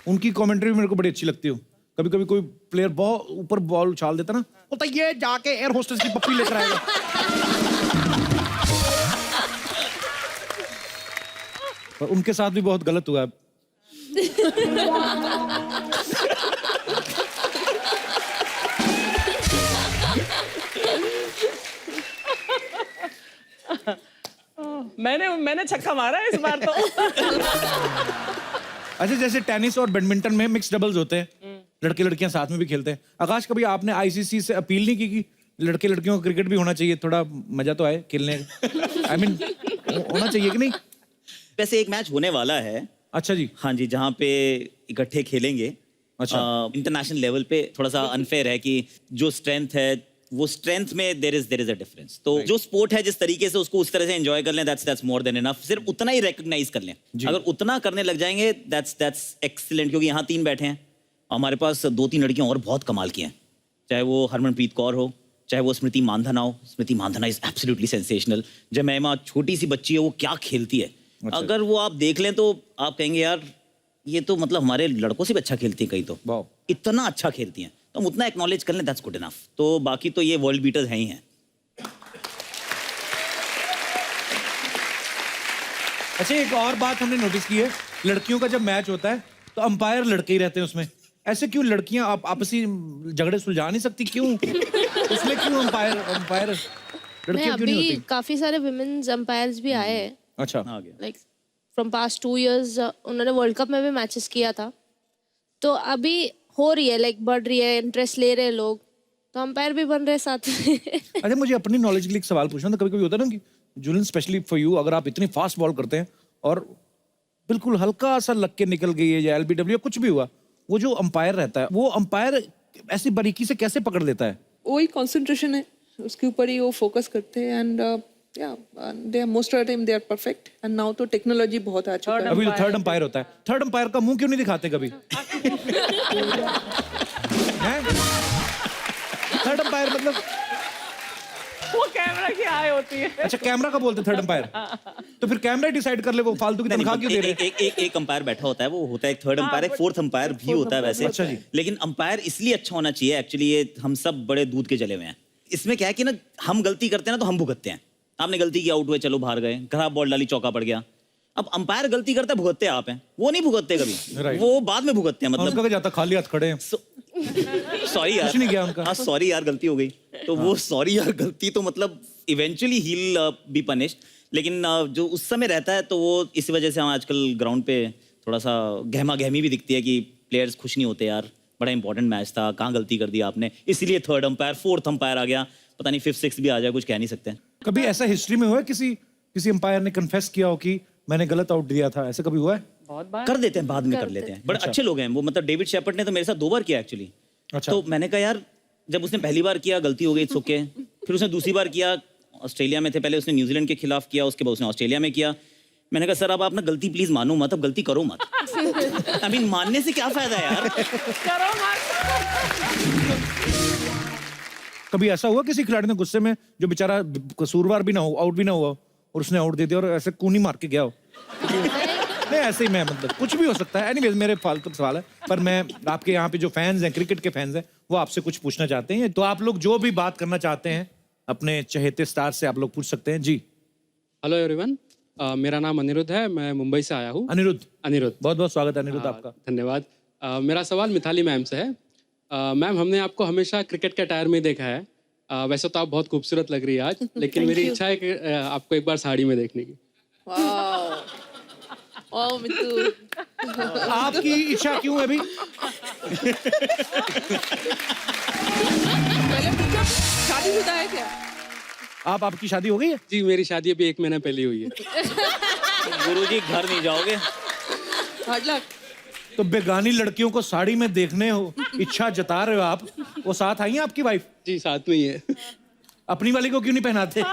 उनकी कमेंट्री भी मेरे को बड़ी अच्छी लगती है। कभी कभी कोई प्लेयर बहुत ऊपर बॉल उछाल देता ना, बोलता ये जाके एयर होस्टेस की पप्पी लेकर आएगा। और उनके साथ भी बहुत गलत हुआ है। मैंने छक्का मारा है इस बार तो। अच्छा, जैसे टेनिस और बैडमिंटन में मिक्स डबल्स होते हैं, लड़के लड़कियां साथ में भी खेलते हैं। आकाश, कभी आपने आईसीसी से अपील नहीं की कि लड़के लड़कियों को क्रिकेट भी होना चाहिए, थोड़ा मजा तो आए खेलने का? आई मीन होना चाहिए कि नहीं? वैसे एक मैच होने वाला है। अच्छा जी। हाँ जी, जहाँ पे इकट्ठे खेलेंगे। अच्छा। इंटरनेशनल लेवल पे थोड़ा सा अनफेयर है कि जो स्ट्रेंथ है वो स्ट्रेंथ में देयर इज अ डिफरेंस। तो जो स्पोर्ट है जिस तरीके से उसको उस तरह से एंजॉय कर लें, दैट्स मोर देन इनफ। सिर्फ उतना ही रिकॉग्नाइज कर लें, अगर उतना करने लग जाएंगे दैट्स एक्सीलेंट। क्योंकि यहाँ 3 बैठे हैं, हमारे पास 2-3 लड़कियां और बहुत कमाल की हैं, चाहे वो हरमनप्रीत कौर हो, चाहे वो स्मृति मानधना हो। स्मृति मानधना इज एब्सोल्युटली सेंसेशनल। जमैमा छोटी सी बच्ची है, वो क्या खेलती है। अगर वो आप देख लें तो आप कहेंगे यार ये तो मतलब हमारे लड़कों से भी अच्छा खेलती है, कहीं तो वाह, इतना अच्छा खेलती हैं। तो हम उतना एक्नॉलेज कर लें, दैट्स गुड इनफ। तो बाकी तो ये वर्ल्ड बीटर्स हैं ही हैं। अच्छा, एक और बात हमने नोटिस की है, लड़कियों का जब मैच होता है तो अंपायर लड़के ही रहते हैं उसमें। ऐसे क्यों? लड़कियां आप आपसी झगड़े सुलझा नहीं सकती क्यों? उसमें क्यों अंपायर नहीं, लड़कियां क्यों नहीं अभी होती? काफी सारे विमेन्स अंपायर्स भी आए हैं, अच्छा, आ गया। Like from past 2 years। उन्होंने वर्ल्ड कप में भी मैचेस किया था, तो अभी हो रही है, लाइक बढ़ रही है, इंटरेस्ट ले रहे हैं लोग, तो अंपायर भी बन रहे हैं साथ में। अच्छा, मुझे अपनी नॉलेज के लिए एक सवाल पूछना था। कभी कभी होता है ना कि जुलन, स्पेशली फॉर यू, अगर आप इतनी फास्ट बॉल करते हैं और बिल्कुल हल्का सा लग के निकल गई है या एलबीडब्ल्यू कुछ भी हुआ, वो जो अंपायर रहता है वो अंपायर ऐसी बारीकी से कैसे पकड़ लेता है? वही कंसंट्रेशन है, उसके ऊपर ही वो फोकस करते हैं। And they are most of the time they are perfect. And now तो टेक्नोलॉजी बहुत आ चुका है। अभी जो थर्ड अंपायर होता है, थर्ड अंपायर का मुंह क्यों नहीं दिखाते कभी? थर्ड अंपायर मतलब, वो कैमरा की आय होती है। अच्छा कैमरा का बोलते थर्ड अंपायर, तो फिर कैमरा डिसाइड कर ले वो फालतू की तनख्वाह क्यों दे रहे हैं? एक अंपायर बैठा होता है, वो होता है एक थर्ड अंपायर, एक फोर्थ अंपायर भी होता है वैसे। अच्छा जी। लेकिन अंपायर इसलिए अच्छा होना चाहिए, एक्चुअली ये हम सब बड़े दूध के जले हुए हैं। इसमें क्या है कि ना, हम गलती करते हैं ना तो हम भुगतते हैं। आपने गलती की, आउट हुए, चलो बाहर गए, खराब बॉल डाली, चौका पड़ गया। अब अंपायर गलती करता है, भुगतते आप हैं, वो नहीं भुगतते कभी, Right. वो बाद में भुगतते हैं, मतलब उनका क्या जाता, खाली हाथ खड़े हैं। सॉरी यार, कुछ नहीं किया उनका। हाँ सॉरी यार गलती हो गई, तो वो सॉरी यार गलती तो मतलब eventually he will be punished, लेकिन जो उस समय रहता है तो वो इस वजह से हम आजकल ग्राउंड पे थोड़ा सा गहमा गहमी भी दिखती है कि प्लेयर्स खुश नहीं होते यार, बड़ा इंपॉर्टेंट मैच था, कहाँ गलती कर दी आपने, इसीलिए थर्ड अंपायर फोर्थ अंपायर आ गया, पता नहीं फिफ्थ सिक्स भी आ जाए, कुछ कह नहीं सकते। कभी ऐसा हिस्ट्री में हुआ है किसी अंपायर ने कन्फेस किया हो कि मैंने गलत आउट दिया था, ऐसा कभी हुआ है? बहुत बार कर देते हैं, बाद में कर लेते हैं, बड़े अच्छे लोग हैं वो, मतलब डेविड शेपर्ड ने तो मेरे साथ 2 बार किया एक्चुअली। अच्छा। तो मैंने कहा यार जब उसने पहली बार किया गलती हो गई, इट्स ओके, फिर उसने दूसरी बार किया, ऑस्ट्रेलिया में थे पहले, उसने न्यूजीलैंड के खिलाफ किया, उसके बाद उसने ऑस्ट्रेलिया में किया, मैंने कहा सर अब आप ना गलती प्लीज मानो मत, अब गलती करो मत। आई मीन मानने से क्या फायदा है यार। करो मत। कभी ऐसा हुआ किसी खिलाड़ी ने गुस्से में, जो बेचारा कसूरवार भी ना हो, आउट भी ना हुआ हो, और उसने आउट दे दिया और ऐसे कूनी मार के गया हो? नहीं ऐसे ही, मैं मतलब कुछ भी हो सकता है। एनीवेज मेरे फालतू सवाल है, पर मैं आपके यहाँ पे जो फैंस हैं, क्रिकेट के फैंस हैं, वो आपसे कुछ पूछना चाहते हैं, तो आप लोग जो भी बात करना चाहते हैं अपने चहेते स्टार से आप लोग पूछ सकते हैं। जी हेलो एवरीवन, मेरा नाम अनिरुद्ध है, मैं मुंबई से आया हूँ। अनिरुद्ध, अनिरुद्ध, बहुत बहुत स्वागत है अनिरुद्ध आपका। धन्यवाद। मेरा सवाल मिताली मैम से है। मैम, हमने आपको हमेशा क्रिकेट के टायर में देखा है, वैसे तो आप बहुत खूबसूरत लग रही है आज, लेकिन मेरी इच्छा है कि आपको एक बार साड़ी में देखने की। वाओ मित्तू, आपकी इच्छा क्यों है अभी? पहले पूछो शादीशुदा है क्या? आपकी शादी हो गई है? जी, मेरी शादी अभी 1 महीना पहले हुई है। गुरुजी घर नहीं जाओगे? Hard luck. तो बेगानी लड़कियों को साड़ी में देखने हो इच्छा जता रहे हो आप, वो साथ आई है आपकी वाइफ? जी, साथ में ही है। अपनी वाली को क्यों नहीं पहनाते?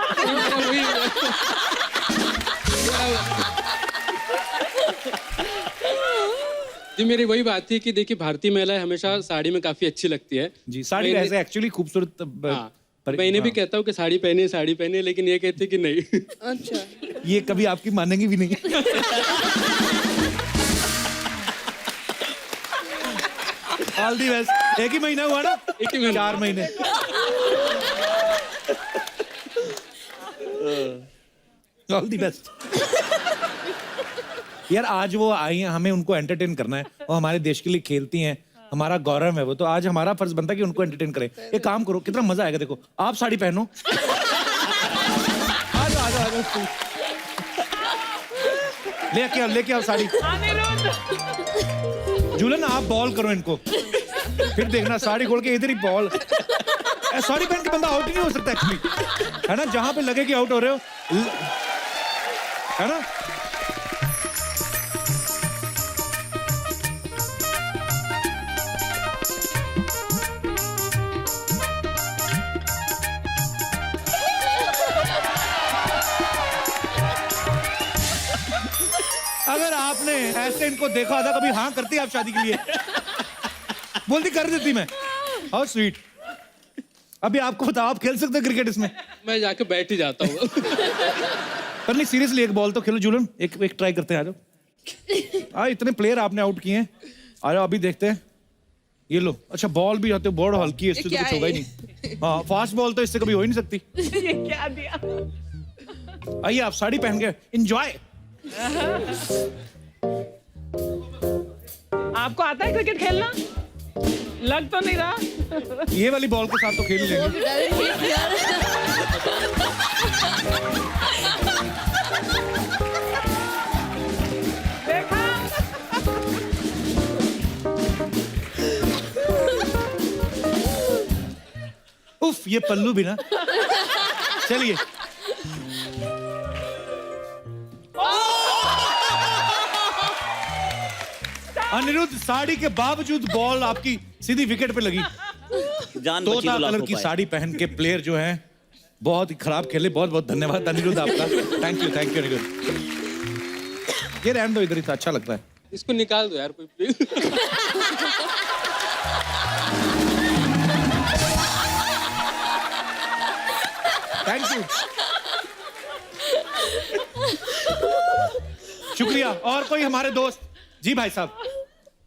जी, मेरी वही बात थी कि देखिए भारतीय महिलाएं हमेशा साड़ी में काफी अच्छी लगती है। जी, साड़ी ऐसे एक्चुअली खूबसूरत हाँ, मैं इन्हें भी कहता हूँ कि साड़ी पहने, लेकिन ये कहते कि नहीं। अच्छा, ये कभी आपकी मानेंगी भी नहीं। All the best. 1 ही महीना हुआ ना? 1 ही महीना। 4 महीने। All the best. यार आज वो आई हैं, हमें उनको एंटरटेन करना है, वो हमारे देश के लिए खेलती हैं, हमारा गौरव है वो, तो आज हमारा फर्ज बनता है कि उनको एंटरटेन करें। एक काम करो, कितना मजा आएगा, देखो आप साड़ी पहनो। आ जाओ। लेके आओ साड़ी। जुलन आप बॉल करो इनको, फिर देखना साड़ी खोल के इधर ही बॉल। साड़ी पहन के बंदा आउट ही नहीं हो सकता एक्चुअली, है ना? जहां पे लगे कि आउट हो रहे हो, है ना? अगर आपने ऐसे इनको देखा था कभी, हाँ करती आप शादी के लिए? बोलती कर देती मैं। How sweet. अभी आपको बताओ, आप खेल सकते हो क्रिकेट इसमें? मैं जाके बैठ ही जाता हूँ। पर नहीं सीरियसली, एक बॉल तो खेलो जुलन, एक ट्राई करते हैं। आ जाओ। इतने प्लेयर आपने आउट किए हैं, आ जाओ अभी देखते हैं। ये लो। अच्छा बॉल भी आते, बॉल हल्की है, इससे तो कुछ होगा ही नहीं। हाँ, फास्ट बॉल तो इससे कभी हो ही नहीं सकती। ये क्या दिया? आइए आप साड़ी पहन के एंजॉय। आपको आता है क्रिकेट खेलना? लग तो नहीं रहा। ये वाली बॉल के साथ तो खेल लेंगे। देखा? उफ, ये पल्लू भी ना। चलिए। अनिरुद्ध, साड़ी के बावजूद बॉल आपकी सीधी विकेट पे लगी। जान बची तोता तो लाखों कलर की पाए। साड़ी पहन के प्लेयर जो हैं बहुत ही खराब खेले। बहुत बहुत धन्यवाद अनिरुद्ध आपका। Thank you Anirudh. ये रहने दो इधर ही, था अच्छा लगता है। इसको निकाल दो यार कोई प्लीज। थैंक यू, शुक्रिया। और कोई हमारे दोस्त? जी भाई साहब।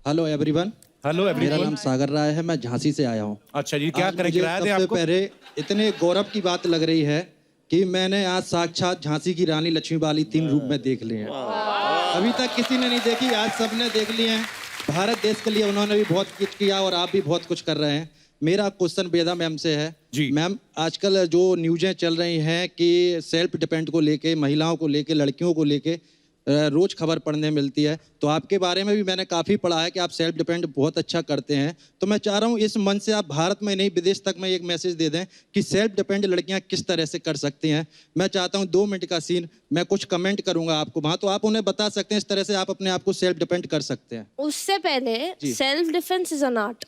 हेलो एवरीवन, हेलो मेरा एवरीवन। नाम सागर राय है, मैं झांसी से आया हूँ। अच्छा जी, क्या आज करें, मुझे किराया दें सबसे आपको? पहले इतने गौरव की बात लग रही है कि मैंने आज साक्षात झांसी की रानी लक्ष्मीबाई 3 रूप में देख लिए हैं। अभी तक किसी ने नहीं देखी, आज सबने देख ली हैं। भारत देश के लिए उन्होंने भी बहुत कुछ किया और आप भी बहुत कुछ कर रहे हैं। मेरा क्वेश्चन वेदा मैम से है। जी। मैम, आजकल जो न्यूज़ें चल रही हैं कि सेल्फ डिपेंड को लेके, महिलाओं को लेके, लड़कियों को लेके रोज खबर पढ़ने मिलती है, तो आपके बारे में भी मैंने काफ़ी पढ़ा है कि आप सेल्फ डिपेंड बहुत अच्छा करते हैं। तो मैं चाह रहा हूँ इस मंच से आप भारत में नहीं विदेश तक में एक मैसेज दे दें कि सेल्फ डिपेंड लड़कियाँ किस तरह से कर सकती हैं। मैं चाहता हूँ 2 मिनट का सीन, मैं कुछ कमेंट करूँगा आपको वहाँ, तो आप उन्हें बता सकते हैं इस तरह से आप अपने आप को सेल्फ डिपेंड कर सकते हैं। उससे पहले self defence is an art,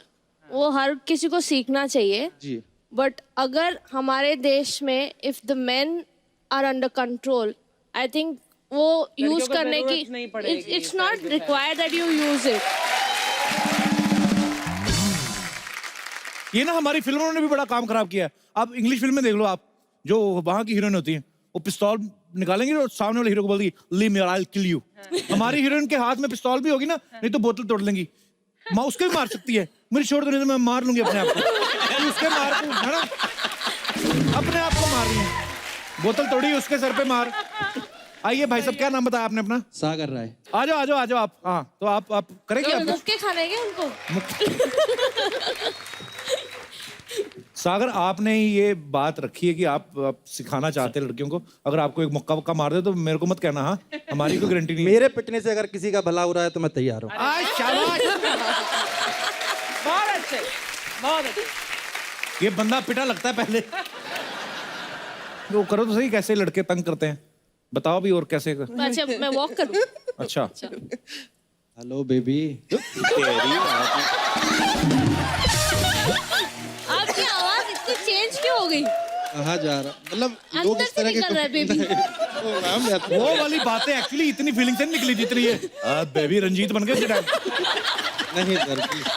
वो हर किसी को सीखना चाहिए। जी। बट अगर हमारे देश में if the men are under control, I think वो यूज को करने जरूरत नहीं की, पड़ेगी, it's not required that you use it. ये ना हमारी फिल्मों ने भी बड़ा काम खराब किया है। आप इंग्लिश फिल्म में देख लो, आप जो वहां की हीरोइन होती है वो पिस्तौल निकालेंगे और सामने वाले हीरो को बोलेगी लीव मी और आई विल किल यू। हमारी हीरोइन के हाथ में पिस्तौल भी होगी ना, नहीं तो बोतल तोड़ लेंगी। माँ उसके भी मार सकती है, मुझे छोड़ दो नहीं तो मैं मार लूंगी अपने आप को। उसके मार को है ना, अपने आप को मार रही है, बोतल तोड़ी उसके सर पे मार। आइए भाई साहब, क्या नाम बताया आपने अपना? सागर राय। आ जाओ आ जाओ आ जाओ आप। हाँ तो आप करेंगे आप? मुक्के खाने के उनको। सागर, आपने ही ये बात रखी है कि आप सिखाना चाहते हैं लड़कियों को। अगर आपको एक मुक्का वक्का मार दे तो मेरे को मत कहना। हाँ, हमारी कोई गारंटी नहीं। मेरे पिटने से अगर किसी का भला हो रहा है तो मैं तैयार हूँ। शाबाश, बहुत अच्छे, बहुत अच्छे। ये बंदा पिटा लगता है पहले। वो करो तो सही, कैसे लड़के तंग करते हैं बताओ भी, और कैसे अच्छा मैं वॉक करूँ? अच्छा। Hello baby. आपकी आवाज इतनी चेंज क्यों हो गई? कहाँ जा रहा, मतलब लोग अंदर इस से तरह के निकल रहा है बेबी। ओ मैम, मैं वो वाली बातें एक्चुअली इतनी फीलिंग से नहीं निकली जितनी ये बेबी रंजीत बन गए टाइम। नहीं सर, please।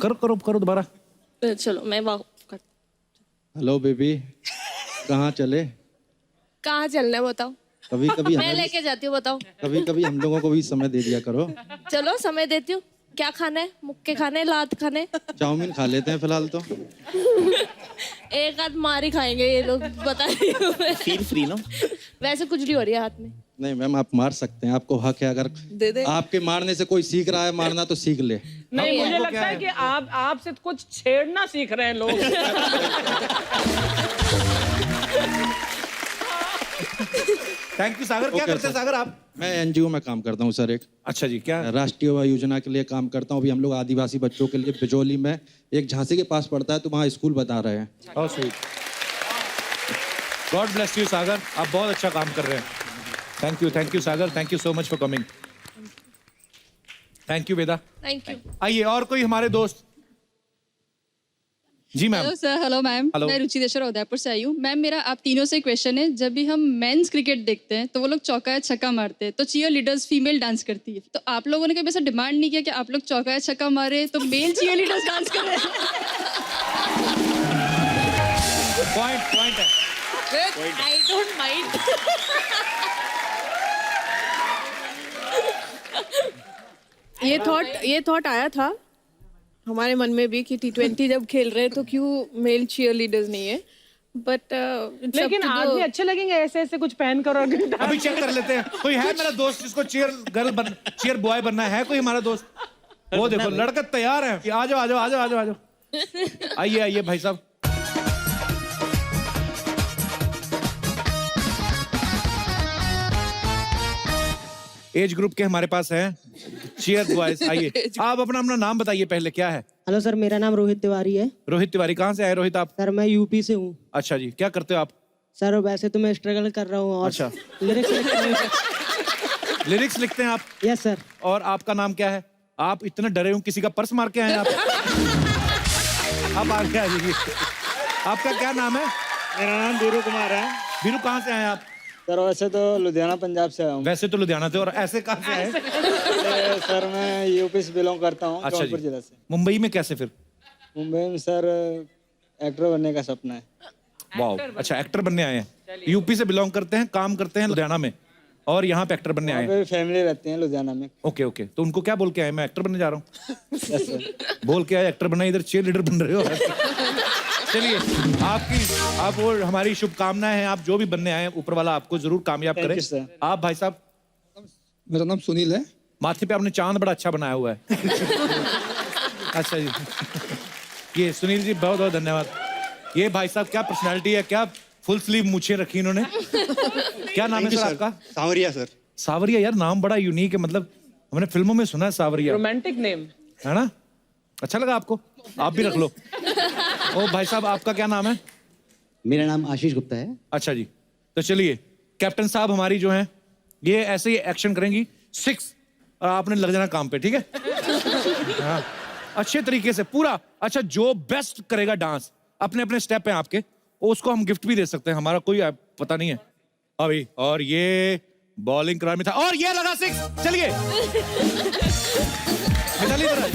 करो करो करो दोबारा। चलो मैं वॉक कर। हेलो बेबी, कहाँ चले? कहाँ चलना है बताओ, कभी कभी मैं लेके जाती हूँ, बताओ। कभी कभी हम लोगों को भी समय दे दिया करो। चलो समय देती हूँ। क्या खाना है? मुक्के खाने, लात खाने? चाउमीन खा लेते हैं फिलहाल तो। एक आध मार ही खाएंगे ये लोग, बता रही हूँ मैं। फील फ्री ना। वैसे कुछ नहीं हो रही है हाथ में। नहीं मैम, आप मार सकते हैं, आपको हक है। अगर दे दे। आपके मारने से कोई सीख रहा है मारना तो सीख ले। नहीं, मुझे लगता है कि आपसे कुछ छेड़ना सीख रहे हैं लोग। थैंक यू सागर। क्या Okay, करते हैं sir। सागर आप? मैं एनजीओ में काम करता हूँ सर, एक अच्छा जी, क्या? राष्ट्रीय युवा योजना के लिए काम करता हूँ। अभी हम लोग आदिवासी बच्चों के लिए बिजौली में, एक झांसी के पास पड़ता है, तो वहाँ स्कूल बता रहे हैं। Oh, sweet. God bless you सागर, आप बहुत अच्छा काम कर रहे हैं। Thank you Sagar, thank you so much for coming. Thank you Veda. Thank you. आइए, और कोई हमारे दोस्त? जी ma'am. Hello sir. Hello ma'am. Hello. मैं रुचि देशर उदयपुर से आई हूँ। मैम मेरा आप तीनों से क्वेश्चन है, जब भी हम मेंस क्रिकेट देखते हैं तो वो लोग चौका या छक्का मारते हैं, तो चीयर लीडर्स फीमेल डांस करती है, तो आप लोगों ने कभी ऐसा डिमांड नहीं किया कि आप लोग चौका या छक्का मारे तो मेल चीयर लीडर्स डांस करें? पॉइंट है। I don't mind. ये थॉट आया था हमारे मन में भी कि T20 जब खेल रहे हैं तो क्यों मेल चीयर लीडर्स नहीं है, बट लेकिन आप भी अच्छे लगेंगे ऐसे ऐसे कुछ पहन कर। और अभी चेक कर लेते हैं, कोई है मेरा दोस्त जिसको चीयर बॉय बनना है? कोई हमारा दोस्त? वो देखो लड़का तैयार है। आ जाओ आ जाओ आ जाओ आ जाओ आ जाओ। आइए आइए भाई साहब। एज ग्रुप के हमारे पास हैं चीयर बॉयज। आइए, आप अपना नाम बताइए पहले, क्या है? हेलो सर, मेरा नाम रोहित तिवारी है। रोहित तिवारी, कहाँ से आए रोहित आप? सर मैं यूपी से हूँ। अच्छा जी, क्या करते हो आप? सर वैसे तो मैं स्ट्रगल कर रहा हूँ और अच्छा। लिरिक्स लिखता हूँ। लिरिक्स लिखते हैं आप? Yes sir. और आपका नाम क्या है? आप इतने डरे हो, किसी का पर्स मार के आए आप? आप आगे आ जाइए। आपका क्या नाम है? मेरा नाम बीरू कुमार है। बीरू, कहाँ से आए आप? सर वैसे तो लुधियाना पंजाब से आया हूँ। वैसे तो लुधियाना से, और ऐसे कहाँ से आए? सर मैं यूपी से बिलोंग करता हूँ, अच्छा जौनपुर जी। जिला से। मुंबई में कैसे फिर? मुंबई में सर एक्टर बनने का सपना है। वाह, अच्छा एक्टर बनने आए हैं। यूपी से बिलोंग करते हैं, काम करते हैं लुधियाना में, और यहाँ पे एक्टर बनने आए हैं। फैमिली रहती है लुधियाना में। ओके ओके, तो उनको क्या बोल के आए? मैं एक्टर बनने जा रहा हूँ। Yes sir. बोल के आए एक्टर बनना, इधर चीयर लीडर बन रहे हो। चलिए आप वो हमारी शुभकामनाएं हैं। आप जो भी बनने आए हैं, ऊपर वाला आपको जरूर कामयाब Thank करे। you, sir. आप भाई साहब, मेरा नाम सुनील है। माथे पे आपने चांद बड़ा अच्छा बनाया हुआ है। अच्छा जी, ये सुनील जी बहुत बहुत धन्यवाद। ये भाई साहब क्या पर्सनालिटी है, क्या फुल स्लीव मूछें रखी इन्होंने। क्या नाम है सर आपका? सांवरिया सर। सावरिया, यार नाम बड़ा यूनिक है, मतलब हमने फिल्मों में सुना है सावरिया, रोमांटिक नेम है ना? अच्छा लगा आपको? आप भी रख लो। ओ भाई साहब, आपका क्या नाम है? मेरा नाम आशीष गुप्ता है। अच्छा जी, तो चलिए कैप्टन साहब हमारी जो हैं ये ऐसे ही एक्शन करेंगी 6 और आपने लग जाना काम पे, ठीक है? हाँ, अच्छे तरीके से पूरा। अच्छा, जो बेस्ट करेगा डांस, अपने अपने स्टेप हैं आपके, उसको हम गिफ्ट भी दे सकते हैं, हमारा कोई पता नहीं है अभी। और ये बॉलिंग करार में था और ये लगा 6। चलिए मिताली इधर आ।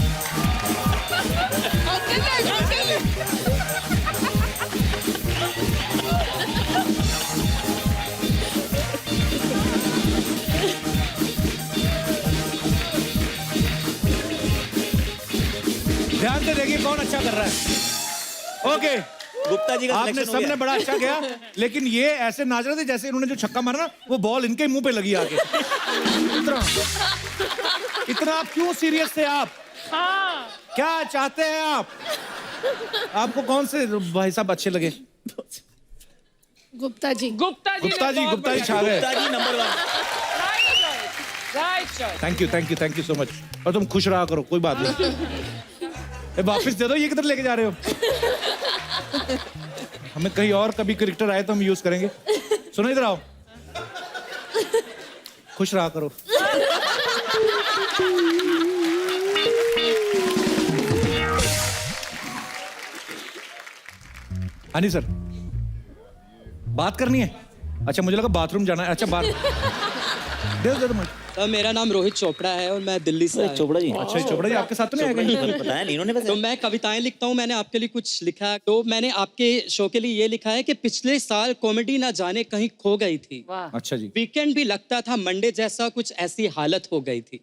ध्यान से देखिए कौन अच्छा कर रहा है। ओके, गुप्ता जी का आपने सिलेक्शन हो सबने गया। बड़ा अच्छा किया, लेकिन ये ऐसे नाच रहे थे जैसे इन्होंने जो छक्का मारा ना, वो बॉल इनके मुंह पे लगी आके। इतना आप क्यों सीरियस थे आप? हाँ क्या चाहते हैं आप? आपको कौन से भाई साहब अच्छे लगे? गुप्ता जी गुप्ता जी गुप्ता जी छा गए। Gupta ji number 1। Right choice. Thank you so much. और तुम खुश रहा करो, कोई बात नहीं। वापस दे दो, ये किधर लेके जा रहे हो? हमें कहीं और कभी कैरेक्टर आए तो हम यूज करेंगे। सुनो इधर आओ, खुश रहा करो। हाँ नहीं सर, बात करनी है? अच्छा, मुझे लगा बाथरूम जाना है। अच्छा, बात दे दो मुझे। सर मेरा नाम रोहित चोपड़ा है और मैं दिल्ली से आया। चोपड़ा जी, अच्छा, चोपड़ा जी आपके साथ तो नहीं आएगा? बताया नहीं इन्होंने। तो मैं कविताएं लिखता हूँ, मैंने आपके लिए कुछ लिखा है। तो मैंने आपके शो के लिए ये लिखा है कि पिछले साल कॉमेडी ना जाने कहीं खो गई थी। अच्छा जी। वीकेंड भी लगता था मंडे जैसा, कुछ ऐसी हालत हो गई थी।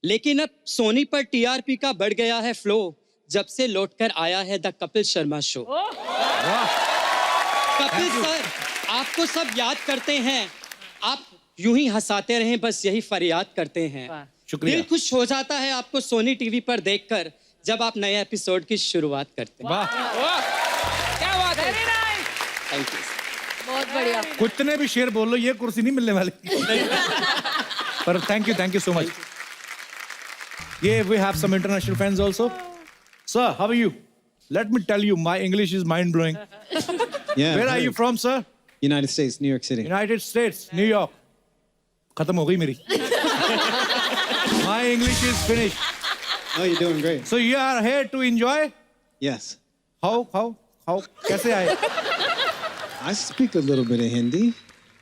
लेकिन अब सोनी पर टीआरपी का बढ़ गया है फ्लो, जब से लौटकर आया है the Kapil Sharma show. Kapil sir, आपको सब याद करते हैं, आप यूं ही हंसाते रहें, बस यही फरियाद करते हैं। शुक्रिया। दिल खुश हो जाता है आपको सोनी टीवी पर देखकर, जब आप नए एपिसोड की शुरुआत करते हैं। वाह, क्या बात है। Thank you. बहुत बढ़िया। कितने भी शेर बोल लो, ये कुर्सी नहीं मिलने वाली। पर थैंक यू सो मच। ये we have some international friends also. Sir, how are you? Let me tell you, my English is mind blowing. Where are you from sir? United States, New York city. United States, New York. खत्म हो गई मेरी। My English is finished. Oh, you're doing great. So you are here to enjoy? Yes. How कैसे आए? I speak a little bit of Hindi.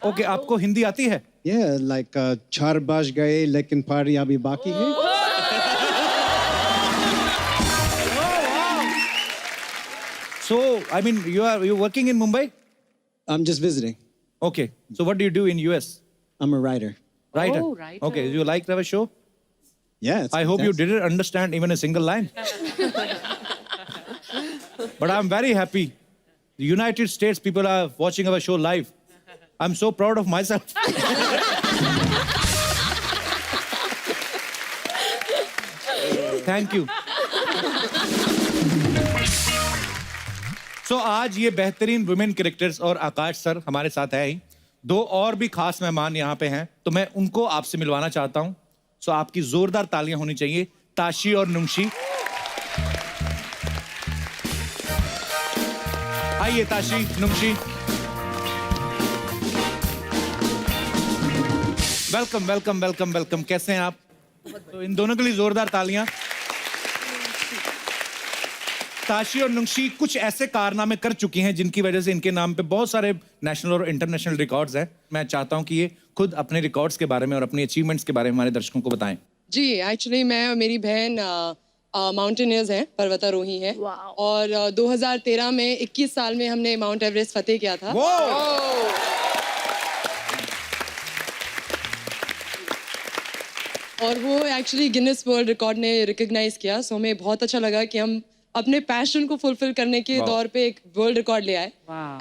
Okay, आपको हिंदी आती है? Yeah, like 4 बज गए लेकिन पार्टी अभी बाकी है। So, I mean, you're working in Mumbai? I'm just visiting. Okay. So what do you do in US? I'm a writer. Writer. Oh, writer. Okay. Do you like our show? Yeah. It's I hope you fantastic. didn't understand even a single line. But I'm very happy. The United States people are watching our show live. I'm so proud of myself. Thank you. So आज ये बेहतरीन women characters और आकाश sir हमारे साथ है ही। 2 और भी खास मेहमान यहाँ पे हैं, तो मैं उनको आपसे मिलवाना चाहता हूँ। सो आपकी जोरदार तालियां होनी चाहिए ताशी और नुंशी। आइए Tashi, Nunshi. Welcome welcome welcome welcome. कैसे हैं आप? तो इन दोनों के लिए जोरदार तालियां। ताशी और नुंशी कुछ ऐसे कारनामे कर चुकी हैं जिनकी वजह से इनके नाम पे बहुत सारे नेशनल और इंटरनेशनल रिकॉर्ड्स हैं। मैं चाहता हूं कि ये खुद अपने रिकॉर्ड्स के बारे में और अपनी अचीवमेंट्स के बारे में हमारे दर्शकों को बताएं। जी, एक्चुअली मैं और मेरी बहन माउंटेनियर्स हैं, पर्वतारोही हैं। और 2013 में 21 साल में हमने माउंट एवरेस्ट फतेह किया था। और वो एक्चुअली गिनेस वर्ल्ड रिकॉर्ड ने रिकॉग्नाइज किया। सो हमें बहुत अच्छा लगा कि हम अपने पैशन को फुलफिल करने के दौर पे एक वर्ल्ड रिकॉर्ड ले आए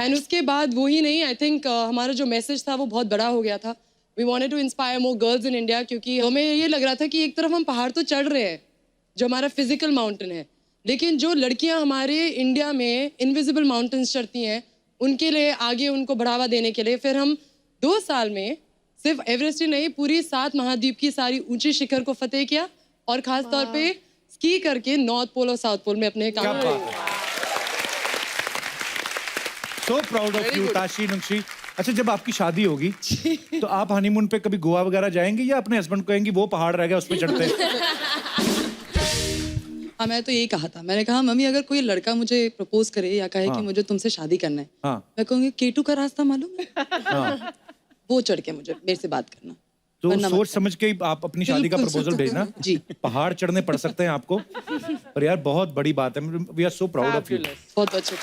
एंड उसके बाद वो ही नहीं आई थिंक हमारा जो मैसेज था वो बहुत बड़ा हो गया था we wanted to inspire more girls in India क्योंकि हमें ये लग रहा था कि एक तरफ हम पहाड़ तो चढ़ रहे हैं जो हमारा फिजिकल माउंटेन है लेकिन जो लड़कियां हमारे इंडिया में इनविजिबल माउंटेन्स चढ़ती हैं उनके लिए आगे उनको बढ़ावा देने के लिए फिर हम 2 साल में सिर्फ एवरेस्ट ही नहीं पूरी 7 महाद्वीप की सारी ऊंची शिखर को फतेह किया और खास तौर पे स्की करके नॉर्थ पोल और साउथ पोल में अपने काम so proud of you Tashi Nunshi. अच्छा जब आपकी शादी होगी तो आप हनीमून पे कभी गोवा वगैरह जाएंगे या अपने हस्बैंड को कहेंगे वो पहाड़ रह गया उस पे चढ़ते हाँ मैं तो यही कहा था मैंने कहा मम्मी अगर कोई लड़का मुझे प्रपोज करे या कहे कि मुझे तुमसे शादी करना है मैं कहूँगी K2 का रास्ता मालूम है वो चढ़ के मुझे मेरे से बात करना तो सोच समझ के आप अपनी शादी का प्रपोजल भेजना जी पहाड़ चढ़ने पड़ सकते हैं आपको पर यार बहुत बड़ी बात है we are so proud of you बहुत अच्छे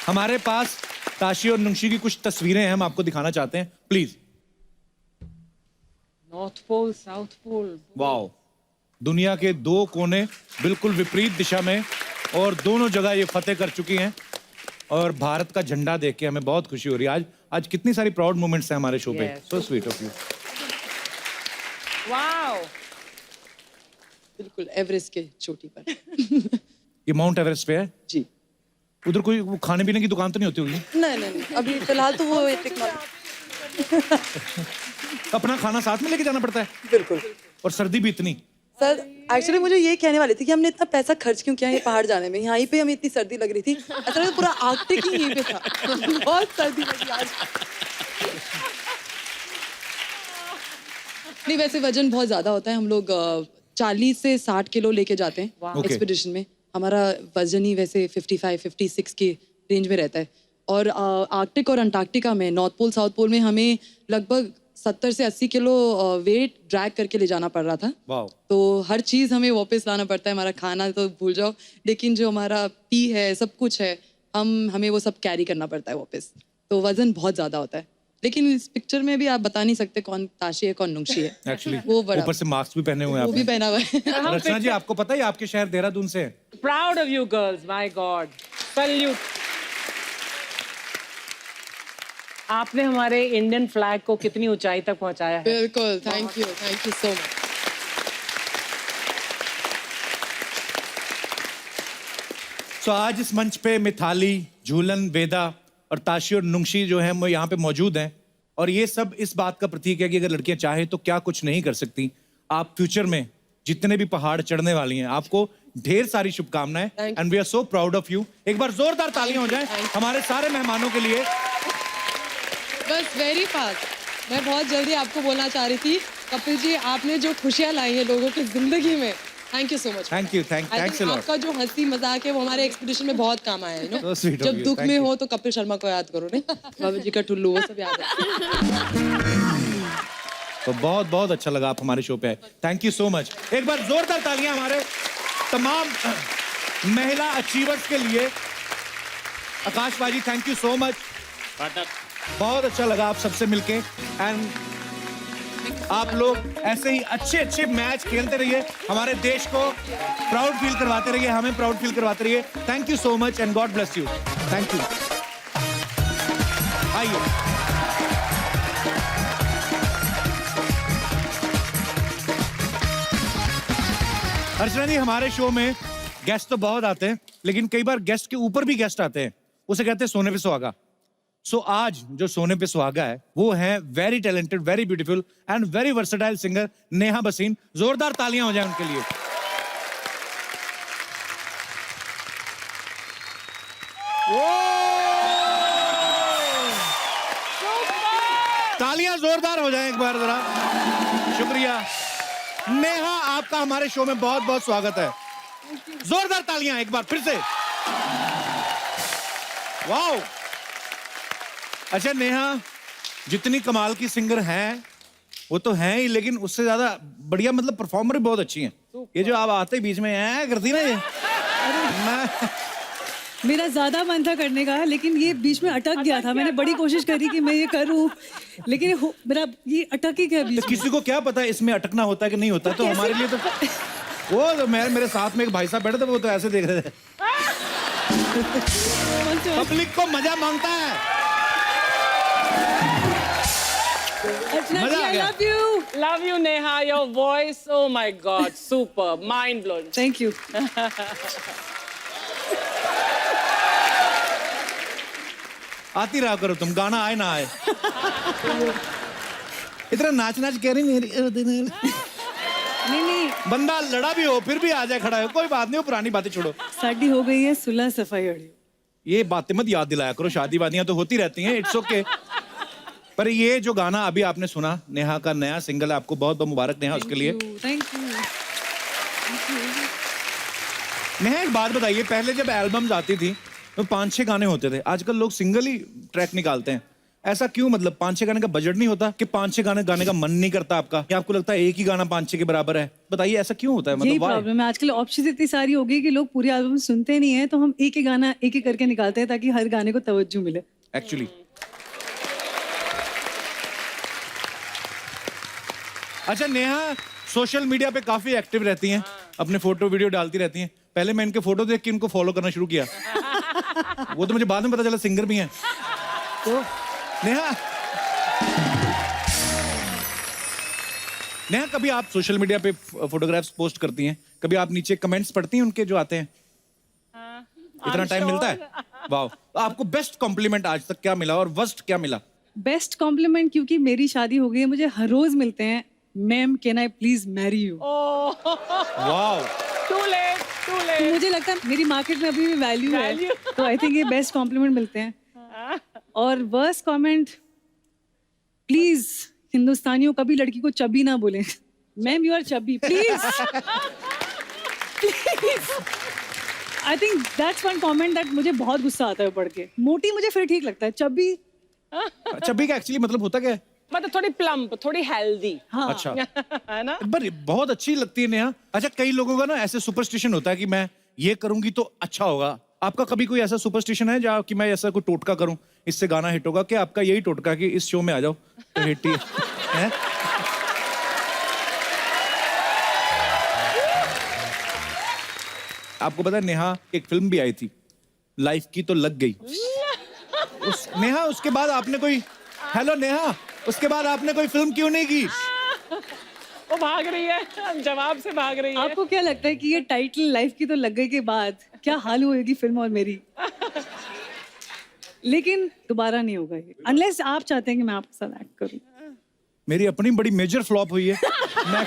हमारे पास ताशी और नुंशी की कुछ तस्वीरें हैं हम आपको दिखाना चाहते हैं please north pole south pole wow दुनिया के 2 कोने बिल्कुल विपरीत दिशा में और दोनों जगह ये फतेह कर चुकी हैं और भारत का झंडा देख के हमें बहुत खुशी हो रही है आज कितनी सारी प्राउड मोमेंट्स हैं हमारे शो पे so sweet of you wow बिल्कुल एवरेस्ट के चोटी पर ये माउंट एवरेस्ट पे है जी उधर कोई वो खाने पीने की दुकान तो नहीं होती होगी नहीं अभी फिलहाल तो वो अपना खाना साथ में लेके जाना पड़ता है बिल्कुल और सर्दी भी इतनी सर एक्चुअली मुझे ये कहने वाली थी कि हमने इतना पैसा खर्च क्यों किया ये पहाड़ जाने में यहाँ पे हमें इतनी सर्दी लग रही थी अच्छा तो पूरा आर्कटिक ही यहीं पे था बहुत सर्दी लगी आज नहीं वैसे वजन बहुत ज्यादा होता है हम लोग 40 से 60 किलो लेके जाते हैं एक्सपीडिशन में हमारा वजन ही वैसे 55-56 के रेंज में रहता है और आर्कटिक और अंटार्कटिका में नॉर्थ पोल साउथ पोल में हमें लगभग 70 से 80 किलो वेट ड्रैग करके ले जाना पड़ रहा था तो हर चीज़ हमें वापस लाना पड़ता है हमारा खाना तो भूल जाओ लेकिन जो हमारा पी है सब कुछ है हमें वो सब कैरी करना पड़ता है वापस तो वजन बहुत ज़्यादा होता है लेकिन इस पिक्चर में भी आप बता नहीं सकते कौन ताशी है कौन नुंशी है एक्चुअली वो बड़ा ऊपर से मास्क भी पहने हुए हैं वो भी पहना हुआ है रचना जी आपको पता है आपके शहर देहरादून से proud of you girls my God salute आपने हमारे इंडियन फ्लैग को कितनी ऊंचाई तक पहुंचाया है बिल्कुल thank you so much so आज इस मंच पे मिथाली झूलन वेदा और ताशी और नुंशी जो है वो यहाँ पे मौजूद हैं और ये सब इस बात का प्रतीक है कि अगर लड़कियां चाहें तो क्या कुछ नहीं कर सकती आप फ्यूचर में जितने भी पहाड़ चढ़ने वाली हैं आपको ढेर सारी शुभकामनाएं and we are so proud of you एक बार जोरदार तालियां हो जाएं हमारे सारे मेहमानों के लिए बस वेरी फास्ट मैं बहुत जल्दी आपको बोलना चाह रही थी कपिल जी आपने जो खुशियां लाई हैं लोगों की जिंदगी में thank you so much thank you thanks a lot आपका जो हंसी मजाक है वो हमारे एक्सपीडिशन में बहुत काम आया है So sweet of जब you, दुख thank में you. हो तो कपिल शर्मा को याद करो नहीं बाबा जी का टुल्लू वो सब याद है तो बहुत बहुत अच्छा लगा आप हमारे शो पे आए थैंक यू सो मच एक बार जोरदार तालियां हमारे तमाम महिला अचीवर्स के लिए आकाश बाजी थैंक यू सो मच बहुत अच्छा लगा आप सबसे मिलके एंड आप लोग ऐसे ही अच्छे अच्छे मैच खेलते रहिए हमारे देश को प्राउड फील करवाते रहिए हमें प्राउड फील करवाते रहिए thank you so much and God bless you thank you आइए अर्चना जी हमारे शो में गेस्ट तो बहुत आते हैं लेकिन कई बार गेस्ट के ऊपर भी गेस्ट आते हैं उसे कहते हैं सोने पे सुहागा सो आज जो सोने पे सुहागा है वो है very talented very beautiful and very versatile singer Neha Bhasin जोरदार तालियां हो जाए उनके लिए तालियां जोरदार हो जाएं एक बार जरा शुक्रिया नेहा आपका हमारे शो में बहुत बहुत स्वागत है जोरदार तालियां एक बार फिर से वाओ अच्छा नेहा जितनी कमाल की सिंगर हैं वो तो हैं ही लेकिन उससे ज्यादा बढ़िया मतलब परफॉर्मर भी बहुत अच्छी हैं ये जो आप आते बीच में हैं करती ना ये मेरा ज्यादा मन था करने का लेकिन ये बीच में अटक गया था मैंने बड़ी कोशिश करी कि मैं ये करूं लेकिन मेरा ये अटक ही गया बीच तो किसी को क्या पता इसमें अटकना होता है कि नहीं होता तो हमारे लिए तो वो तो मेरे साथ में एक भाई साहब बैठे थे, वो तो ऐसे देख रहे थे। पब्लिक को मजा मांगता है। अर्चना मजा जी, आ I गया। love you. Love you, Neha. Your voice, oh my God, super, mind blowing. Thank you. आती रहा करो तुम, गाना आए ना आए। इतना नाच नाच कह रही नहीं। नहीं, बंदा लड़ा भी हो फिर भी आ जाए खड़ा हो, कोई बात नहीं, वो पुरानी बातें छोड़ो। शादी हो गई है, सुलह सफाई अड़ी। ये बातें मत याद दिलाया करो, शादी वादियां तो होती रहती हैं, इट्स ओके। पर ये जो गाना अभी आपने सुना, नेहा का नया सिंगल है, आपको बहुत बहुत मुबारक नेहा उसके लिए। Thank you. नेहा एक बात बताइए, पहले जब एल्बम्स आती थी तो 5-6 गाने होते थे, आजकल लोग सिंगल ही ट्रैक निकालते हैं, ऐसा क्यों? मतलब 5-6 गाने का बजट नहीं होता कि 5-6 गाने गाने का मन नहीं करता आपका, या आपको लगता है एक ही गाना 5-6 के बराबर है? बताइए ऐसा क्यों होता है? यही मतलब why? प्रॉब्लम है, आजकल ऑप्शन इतनी सारी हो गई कि लोग पूरी एल्बम सुनते नहीं है, तो हम एक ही गाना एक ही करके निकालते हैं ताकि हर गाने को तवज्जो मिले। एक्चुअली अच्छा, नेहा सोशल मीडिया पे काफी एक्टिव रहती हैं, अपने फोटो वीडियो डालती रहती हैं। पहले मैं इनके फोटो देख के इनको फॉलो करना शुरू किया, वो तो मुझे बाद में पता चला सिंगर भी हैं। तो नेहा कभी आप सोशल मीडिया पे फोटोग्राफ्स पोस्ट करती हैं, कभी आप नीचे कमेंट्स पढ़ती हैं उनके जो आते हैं? इतना टाइम मिलता है? वाह। तो आपको बेस्ट कॉम्प्लीमेंट आज तक क्या मिला और वर्स्ट क्या मिला? बेस्ट कॉम्प्लीमेंट, क्योंकि मेरी शादी हो गई है, मुझे हर रोज मिलते हैं, ma'am can I please marry you. वाह, Too late, too late. मुझे लगता है मेरी मार्केट में अभी भी वैल्यू है, तो आई थिंक ये बेस्ट कॉम्प्लीमेंट मिलते हैं। और वर्स्ट कमेंट, प्लीज हिंदुस्तानियों कभी लड़की को चबी ना बोलें। Ma'am you are chubby, please please. I think that's one comment that मुझे बहुत गुस्सा आता है पढ़ के। मोटी मुझे फिर ठीक लगता है, चबी चब्बी का एक्चुअली मतलब होता क्या है? मतलब थोड़ी प्लम्प, थोड़ी हेल्दी। हाँ। अच्छा, है ना? पर बहुत अच्छी लगती है नेहा। अच्छा, कई लोगों का ना ऐसे सुपरस्टिशन होता है कि मैं ये करूंगी तो अच्छा होगा। आपका कभी कोई ऐसा सुपरस्टिशन है जहाँ कि मैं ऐसा कोई टोटका करूं, इससे गाना हिट होगा? क्या आपका यही टोटका कि इस शो में आ जाओ तो हिट ही है? आपको पता है नेहा एक फिल्म भी आई थी, लाइफ की तो लग गई। नेहा उसके बाद आपने कोई, हेलो नेहा, उसके बाद आपने कोई फिल्म क्यों नहीं की? वो भाग रही है, जवाब से भाग रही है। आपको क्या लगता है कि ये टाइटल लाइफ की तो लग गई के बाद क्या हाल होगी फिल्म और मेरी? लेकिन दोबारा नहीं होगा ये, अनलेस आप चाहते हैं कि मैं आपके साथ एक्ट करूं। मेरी अपनी बड़ी मेजर फ्लॉप हुई है। मैं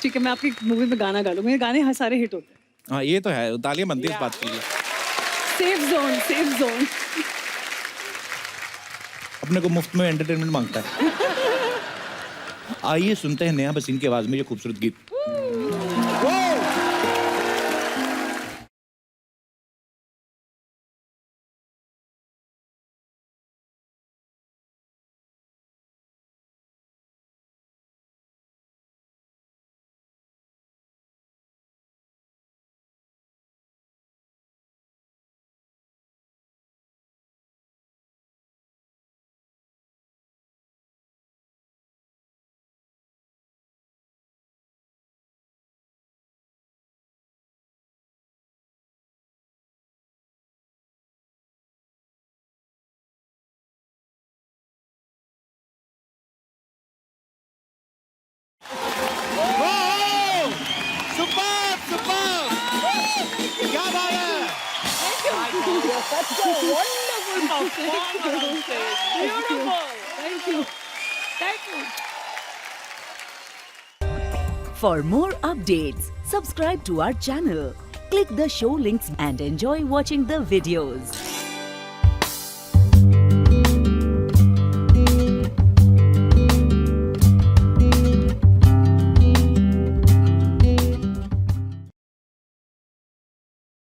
ठीक है, मैं आपकी मूवी में गाना गा लूं, मेरे गाने सारे हिट होते हैं। हाँ, ये तो है, तालियां बनती है इस बात के लिए। Safe zone, safe zone. अपने को मुफ्त में एंटरटेनमेंट मांगता है। आइए सुनते हैं नेहा भसीन की आवाज में ये खूबसूरत गीत। क्या बात है! Such a wonderful performer on stage. Beautiful. Thank you. Thank you. For more updates, subscribe to our channel, click the show links and enjoy watching the videos.